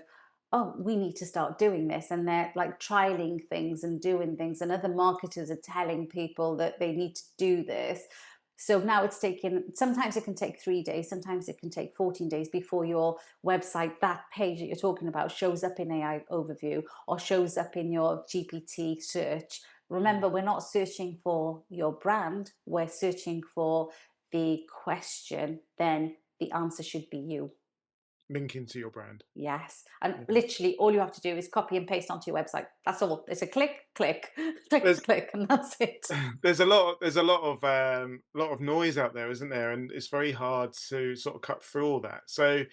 oh, we need to start doing this, and they're like trialing things and doing things, and other marketers are telling people that they need to do this. So now it's taken, sometimes it can take 3 days, sometimes it can take 14 days before your website, that page that you're talking about, shows up in AI overview or shows up in your GPT search. Mm. Remember, we're not searching for your brand, we're searching for the question, then the answer should be you. Linking to your brand. Yes. And Yeah. literally all you have to do is copy and paste onto your website. That's all. It's a click, click, click, There's click, and that's it. there's a lot of noise out there, isn't there? And it's very hard to sort of cut through all that. So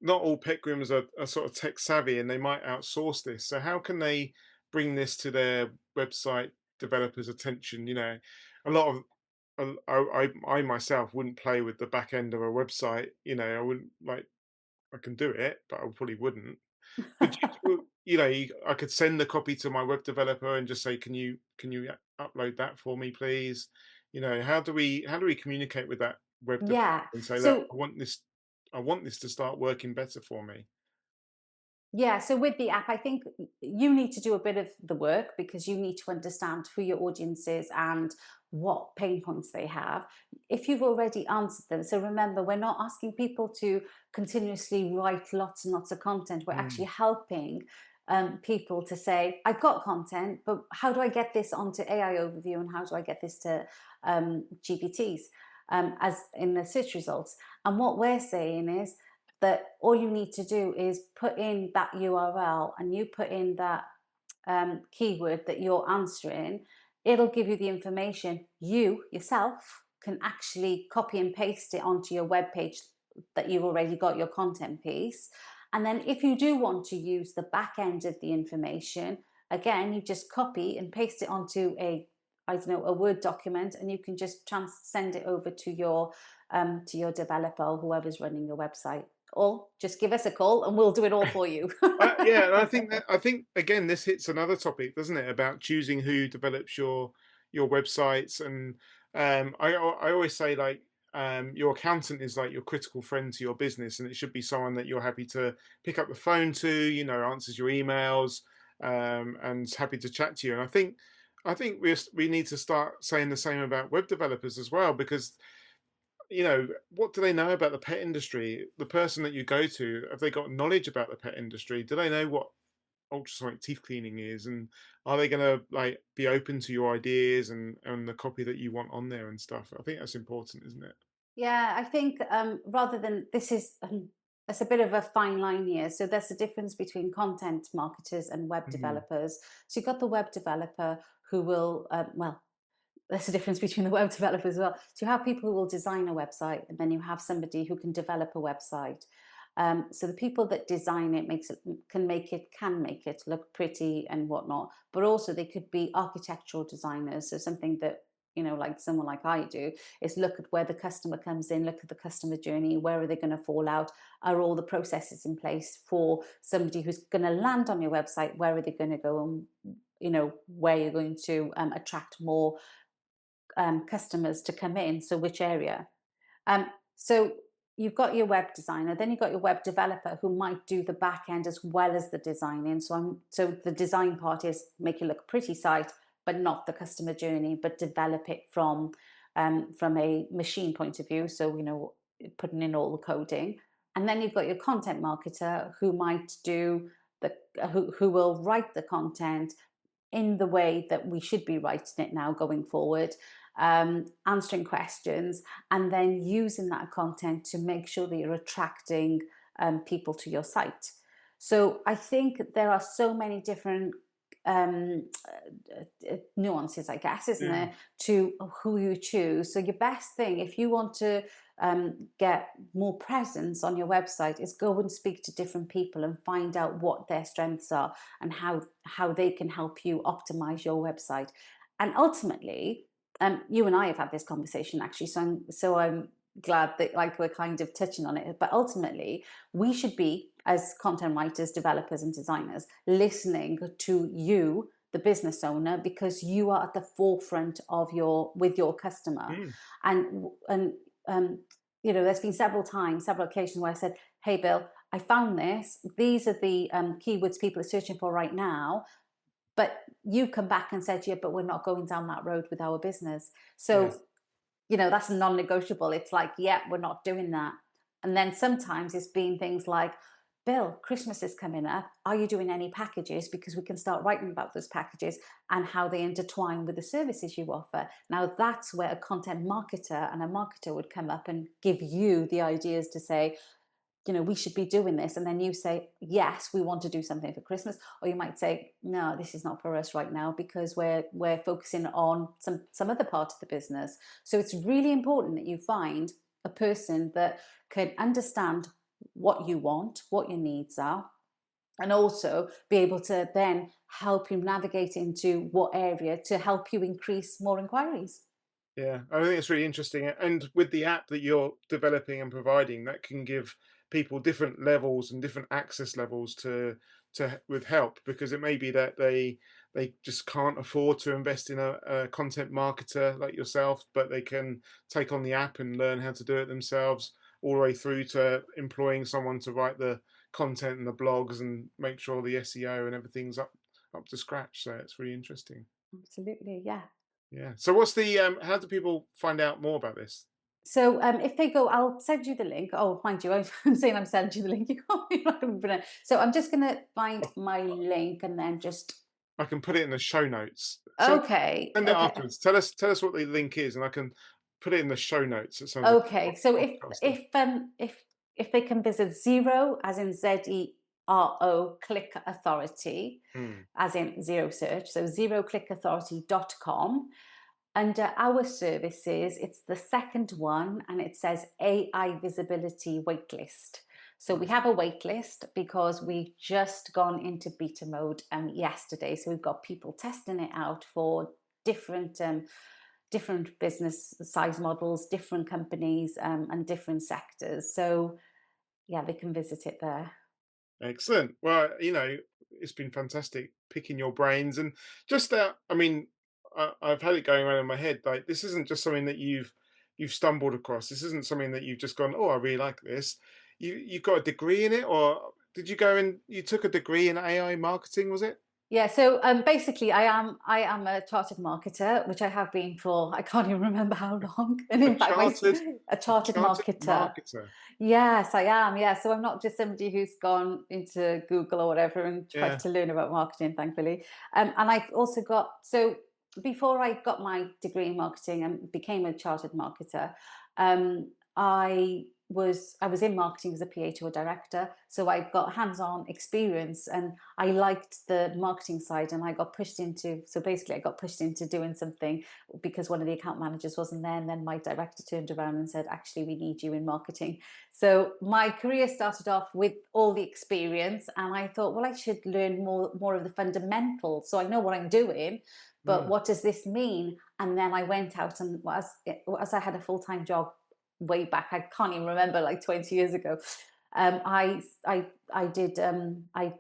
not all pet groomers are sort of tech savvy, and they might outsource this. So how can they bring this to their website developers' attention? A lot of I myself wouldn't play with the back end of a website. I wouldn't like. I can do it, but I probably wouldn't. But I could send the copy to my web developer and just say, "Can you upload that for me, please?" How do we communicate with that web developer Yeah. and say that So I want this to start working better for me? yeah, so with the app, I think you need to do a bit of the work, because you need to understand who your audience is and what pain points they have. If you've already answered them, so remember, we're not asking people to continuously write lots and lots of content. We're actually Mm, helping people to say, I've got content, but how do I get this onto AI overview, and how do I get this to GPTs as in the search results? And what we're saying is, that all you need to do is put in that URL and you put in that keyword that you're answering, it'll give you the information. You yourself can actually copy and paste it onto your web page that you've already got your content piece. And then if you do want to use the back end of the information, again, you just copy and paste it onto a, I don't know, a Word document, and you can just send it over to your developer or whoever's running your website. Or just give us a call and we'll do it all for you. Yeah, and I think again this hits another topic, doesn't it, about choosing who develops your websites. And I always say, like, your accountant is like your critical friend to your business, and it should be someone that you're happy to pick up the phone to, answers your emails, and's happy to chat to you. And I think we need to start saying the same about web developers as well, because what do they know about the pet industry? The person that you go to, have they got knowledge about the pet industry? Do they know what ultrasonic teeth cleaning is? And are they going to, like, be open to your ideas and the copy that you want on there and stuff? I think that's important, isn't it? Yeah, I think rather than this is it's a bit of a fine line here. So there's a difference between content marketers and web Mm, developers. So you've got the web developer who will, well, there's a difference between the web developers as well. So you have people who will design a website, and then you have somebody who can develop a website. So the people that design it can make it look pretty and whatnot, but also they could be architectural designers. So something that like someone like I do, is look at where the customer comes in, look at the customer journey, where are they going to fall out, are all the processes in place for somebody who's going to land on your website, where are they going to go, and where you're going to attract more customers to come in. So which area? So you've got your web designer, then you've got your web developer who might do the back end as well as the designing. So the design part is make it look a pretty site, but not the customer journey, but develop it from a machine point of view. So putting in all the coding, and then you've got your content marketer who might do the who will write the content in the way that we should be writing it now going forward, answering questions, and then using that content to make sure that you're attracting people to your site. So I think there are so many different nuances, I guess, isn't yeah. there, to who you choose. So your best thing, if you want to get more presence on your website, is go and speak to different people and find out what their strengths are and how they can help you optimize your website. And ultimately, you and I have had this conversation actually, so I'm glad that like we're kind of touching on it. But ultimately, we should be, as content writers, developers, and designers, listening to you, the business owner, because you are at the forefront of your customer. Mm, And there's been several occasions where I said, "Hey, Bill, I found this. These are the keywords people are searching for right now." But you come back and said, "Yeah, but we're not going down that road with our business." yeah. So that's non-negotiable. It's like, yeah, we're not doing that. And then sometimes it's been things like, "Bill, Christmas is coming up. Are you doing any packages? Because we can start writing about those packages and how they intertwine with the services you offer." Now that's where a content marketer and a marketer would come up and give you the ideas to say, we should be doing this. And then you say, yes, we want to do something for Christmas. Or you might say, no, this is not for us right now because we're focusing on some other part of the business. So it's really important that you find a person that can understand what you want, what your needs are, and also be able to then help you navigate into what area to help you increase more inquiries. Yeah, I think it's really interesting. And with the app that you're developing and providing, that can give people different levels and different access levels to with help, because it may be that they just can't afford to invest in a content marketer like yourself, but they can take on the app and learn how to do it themselves, all the way through to employing someone to write the content and the blogs and make sure the SEO and everything's up to scratch. So it's really interesting. Absolutely, yeah. Yeah. So what's the how do people find out more about this? So if they go, I'll send you the link. Oh, mind you, I'm saying I'm sending you the link. You're not going to So I'm just going to find my link and then just, I can put it in the show notes. okay, Send it okay, afterwards. Tell us what the link is, and I can put it in the show notes at some of the okay. So if podcast stuff. if um if if they can visit Zero, as in Zero, Click Authority, Mm. as in zero search, so zeroclickauthority.com. Under our services, it's the second one, and it says AI visibility waitlist. So we Right. have a waitlist because we've just gone into beta mode yesterday. So we've got people testing it out for different different business size models, different companies, and different sectors. So yeah, they can visit it there. Excellent. Well, it's been fantastic picking your brains and just that. I mean, I've had it going around in my head. Like, this isn't just something that you've stumbled across. This isn't something that you've just gone, oh, I really like this. You got a degree in it, or did you go and you took a degree in AI marketing? Was it Yeah, so basically, I am a chartered marketer, which I have been for I can't even remember how long. And a in fact, chartered a a chartered chartered marketer. marketer? Yes, I am. Yeah, so I'm not just somebody who's gone into Google or whatever and tried Yeah. to learn about marketing, thankfully. And I've also got before I got my degree in marketing and became a chartered marketer, I was in marketing as a PA to a director, so I got hands-on experience, and I liked the marketing side, and I got pushed into. So basically, I got pushed into doing something because one of the account managers wasn't there, and then my director turned around and said, "Actually, we need you in marketing." So my career started off with all the experience, and I thought, well, I should learn more of the fundamentals, so I know what I'm doing. But Mm. what does this mean? And then I went out, and as I had a full time job way back, I can't even remember, like 20 years ago. I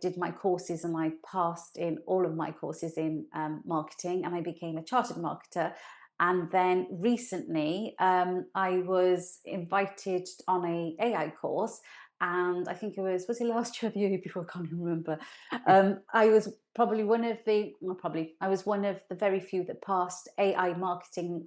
did my courses, and I passed in all of my courses in marketing, and I became a chartered marketer. And then recently, I was invited on a AI course, and I think it last year or the year before? I can't even remember. I was probably one of the, not probably, I was one of the very few that passed AI marketing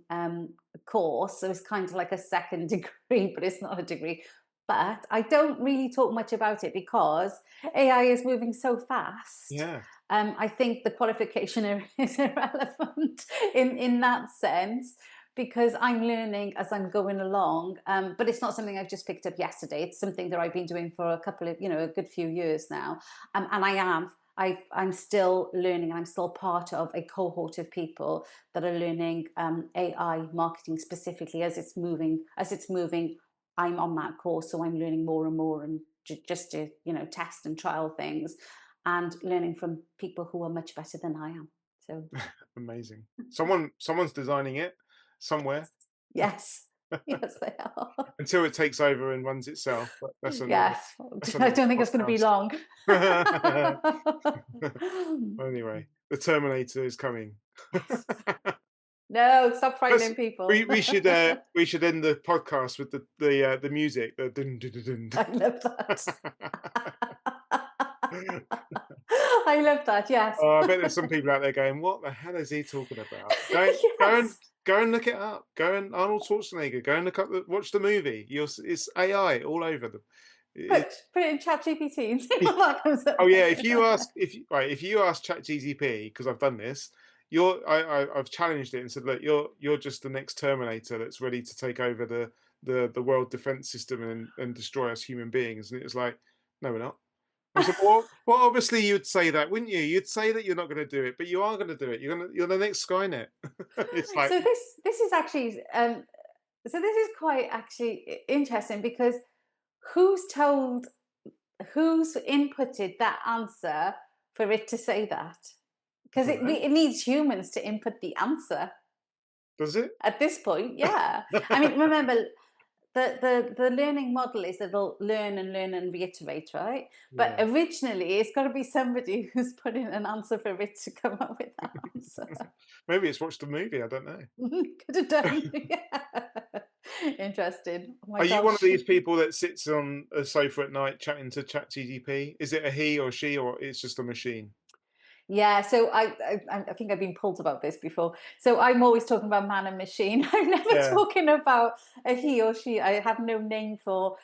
course. So it's kind of like a second degree, but it's not a degree. But I don't really talk much about it because AI is moving so fast. Yeah. I think the qualification is irrelevant in that sense, because I'm learning as I'm going along. But it's not something I've just picked up yesterday. It's something that I've been doing for a couple of, a good few years now. And I'm still learning. I'm still part of a cohort of people that are learning AI marketing specifically as it's moving. As it's moving, I'm on that course, so I'm learning more and more, and just to test and trial things, and learning from people who are much better than I am. So Amazing. Someone's designing it somewhere yes, yes, they are. until it takes over and runs itself. But Yes, that's I another don't think it's going to be podcast. long. Anyway, the Terminator is coming. Yes. No, stop Let's frightening we people. we should end the podcast with the music. The dun, dun, dun, I love that. dun. I love that. Yes. Oh, I bet there's some people out there going, "What the hell is he talking about?" Yes. Go and look it up. Go and Arnold Schwarzenegger. Go and watch the movie. It's AI all over them. It, Put it in ChatGPT and see what that comes up oh yeah, with. if you ask ChatGPT, because I've done this, I've challenged it and said, look, you're just the next Terminator that's ready to take over the world defense system and destroy us human beings. And it was like, no, we're not. I said, well, obviously you'd say that, wouldn't you? You'd say that you're not going to do it, but you are going to do it. You're the next Skynet. It's like, So this is actually so this is quite actually interesting, because who's told who's inputted that answer for it to say that? I Because don't know. it needs humans to input the answer Does it? at this point. Yeah, I mean, remember, the learning model is that it'll learn and reiterate, right? But Yeah. originally, it's got to be somebody who's put in an answer for it to come up with that answer. Maybe it's watched the movie. I don't know. Could have done. Yeah. Interesting. Oh my Are you one of gosh. these people that sits on a sofa at night chatting to ChatGPT? Is it a he or she, or it's just a machine? Yeah, so I think I've been pulled about this before. So I'm always talking about man and machine. I'm never Yeah. talking about a he or she. I have no name for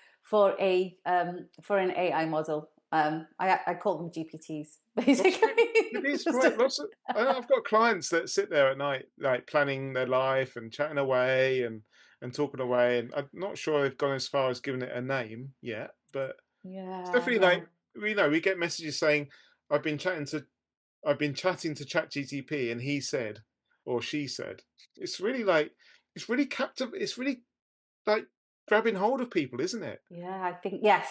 an AI model. I call them GPTs Lots of basically. people, you'd be surprised. I've got clients that sit there at night, like planning their life and chatting away and talking away. And I'm not sure they've gone as far as giving it a name yet. but it's Yeah, definitely yeah, like we get messages saying, "I've been chatting to I've been chatting to ChatGPT and he said or she said." It's really like it's really captive. It's really like grabbing hold of people, isn't it? yeah. I think yes.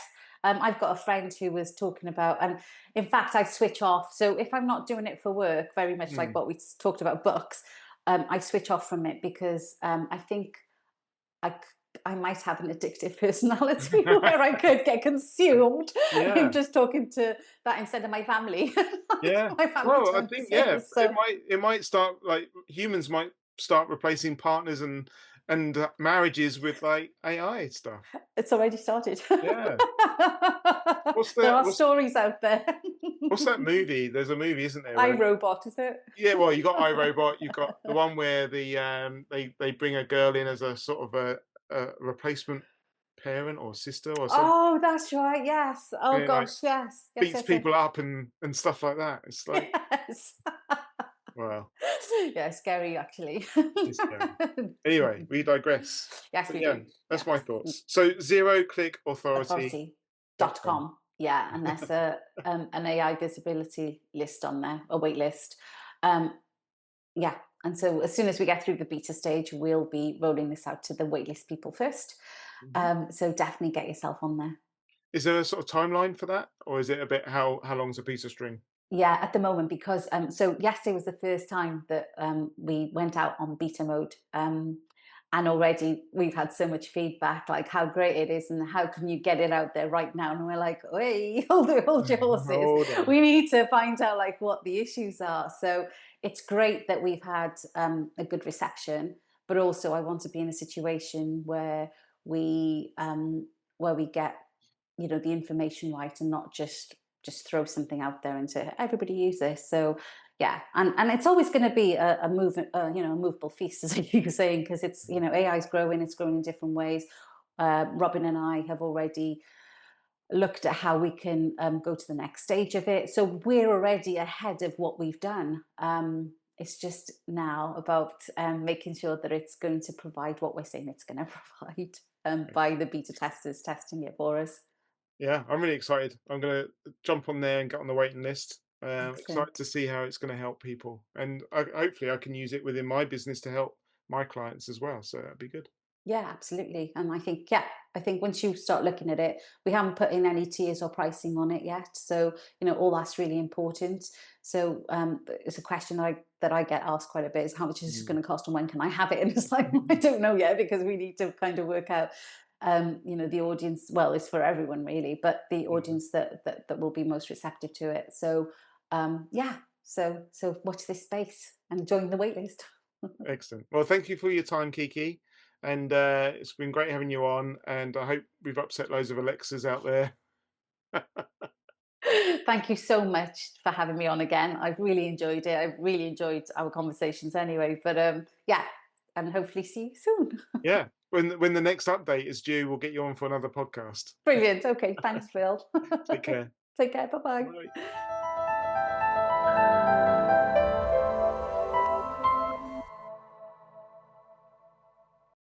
I've got a friend who was talking about, and in fact, I switch off. So if I'm not doing it for work, very much like Mm. what we talked about books, I switch off from it because I think I I might have an addictive personality where I could get consumed in Yeah, just talking to that instead of my family, like yeah. my family Well, I think yeah, choices. So it might start like humans might start replacing partners and marriages with like AI stuff. it's already started. Yeah. What's There that? are stories out there. What's that movie? There's a movie, isn't there? I Where Robot, is it? yeah, well, you got iRobot. You've got the one where they bring a girl in as a sort of a replacement parent or sister or something, Oh, that's right. Yes. and Oh it like gosh. Yes. Yes. beats Yes. Yes. people up and stuff like that. It's like Yes. wow, Yeah. Scary, actually. it's scary. Anyway, we digress. Yes, But we yeah, do. that's Yes. my thoughts. So zeroclickauthority.com. Authority.com. Yeah, and there's a an AI visibility list on there, a wait list. Um, yeah, and so as soon as we get through the beta stage, we'll be rolling this out to the waitlist people first. Mhm. So definitely get yourself on there. Is there a sort of timeline for that, or is it a bit how long's a piece of string? Yeah, at the moment, because so yesterday was the first time that we went out on beta mode. And already we've had so much feedback, like how great it is, and how can you get it out there right now? And we're like, hey, hold your horses. Hold on. We need to find out like what the issues are. So it's great that we've had a good reception, but also I want to be in a situation where we get the information right and not just throw something out there and say everybody use this. So yeah, and it's always going to be a movement, a movable feast, as you were saying, because it's AI is growing, it's growing in different ways. Robin and I have already looked at how we can go to the next stage of it, so we're already ahead of what we've done. It's just now about making sure that it's going to provide what we're saying it's going to provide by the beta testers testing it for us. Yeah, I'm really excited. I'm gonna jump on there and get on the waiting list. Excellent. Excited to see how it's going to help people, and hopefully I can use it within my business to help my clients as well. So that'd be good. Yeah, absolutely. And I think, yeah, I think once you start looking at it, we haven't put in any tiers or pricing on it yet. So, all that's really important. So it's a question that I get asked quite a bit is how much is this Mm. going to cost and when can I have it? And it's like, well, I don't know yet because we need to kind of work out, the audience, well, it's for everyone really, but the Yeah, audience that will be most receptive to it. So yeah, so watch this space and join the waitlist. excellent. Well, thank you for your time, Kiki, and it's been great having you on. And I hope we've upset loads of Alexas out there. Thank you so much for having me on again. I've really enjoyed it. I've really enjoyed our conversations anyway. But yeah, and hopefully see you soon. Yeah, when the next update is due, we'll get you on for another podcast. Brilliant. Okay, thanks, Phil. Take care. Take care. Bye Bye. bye.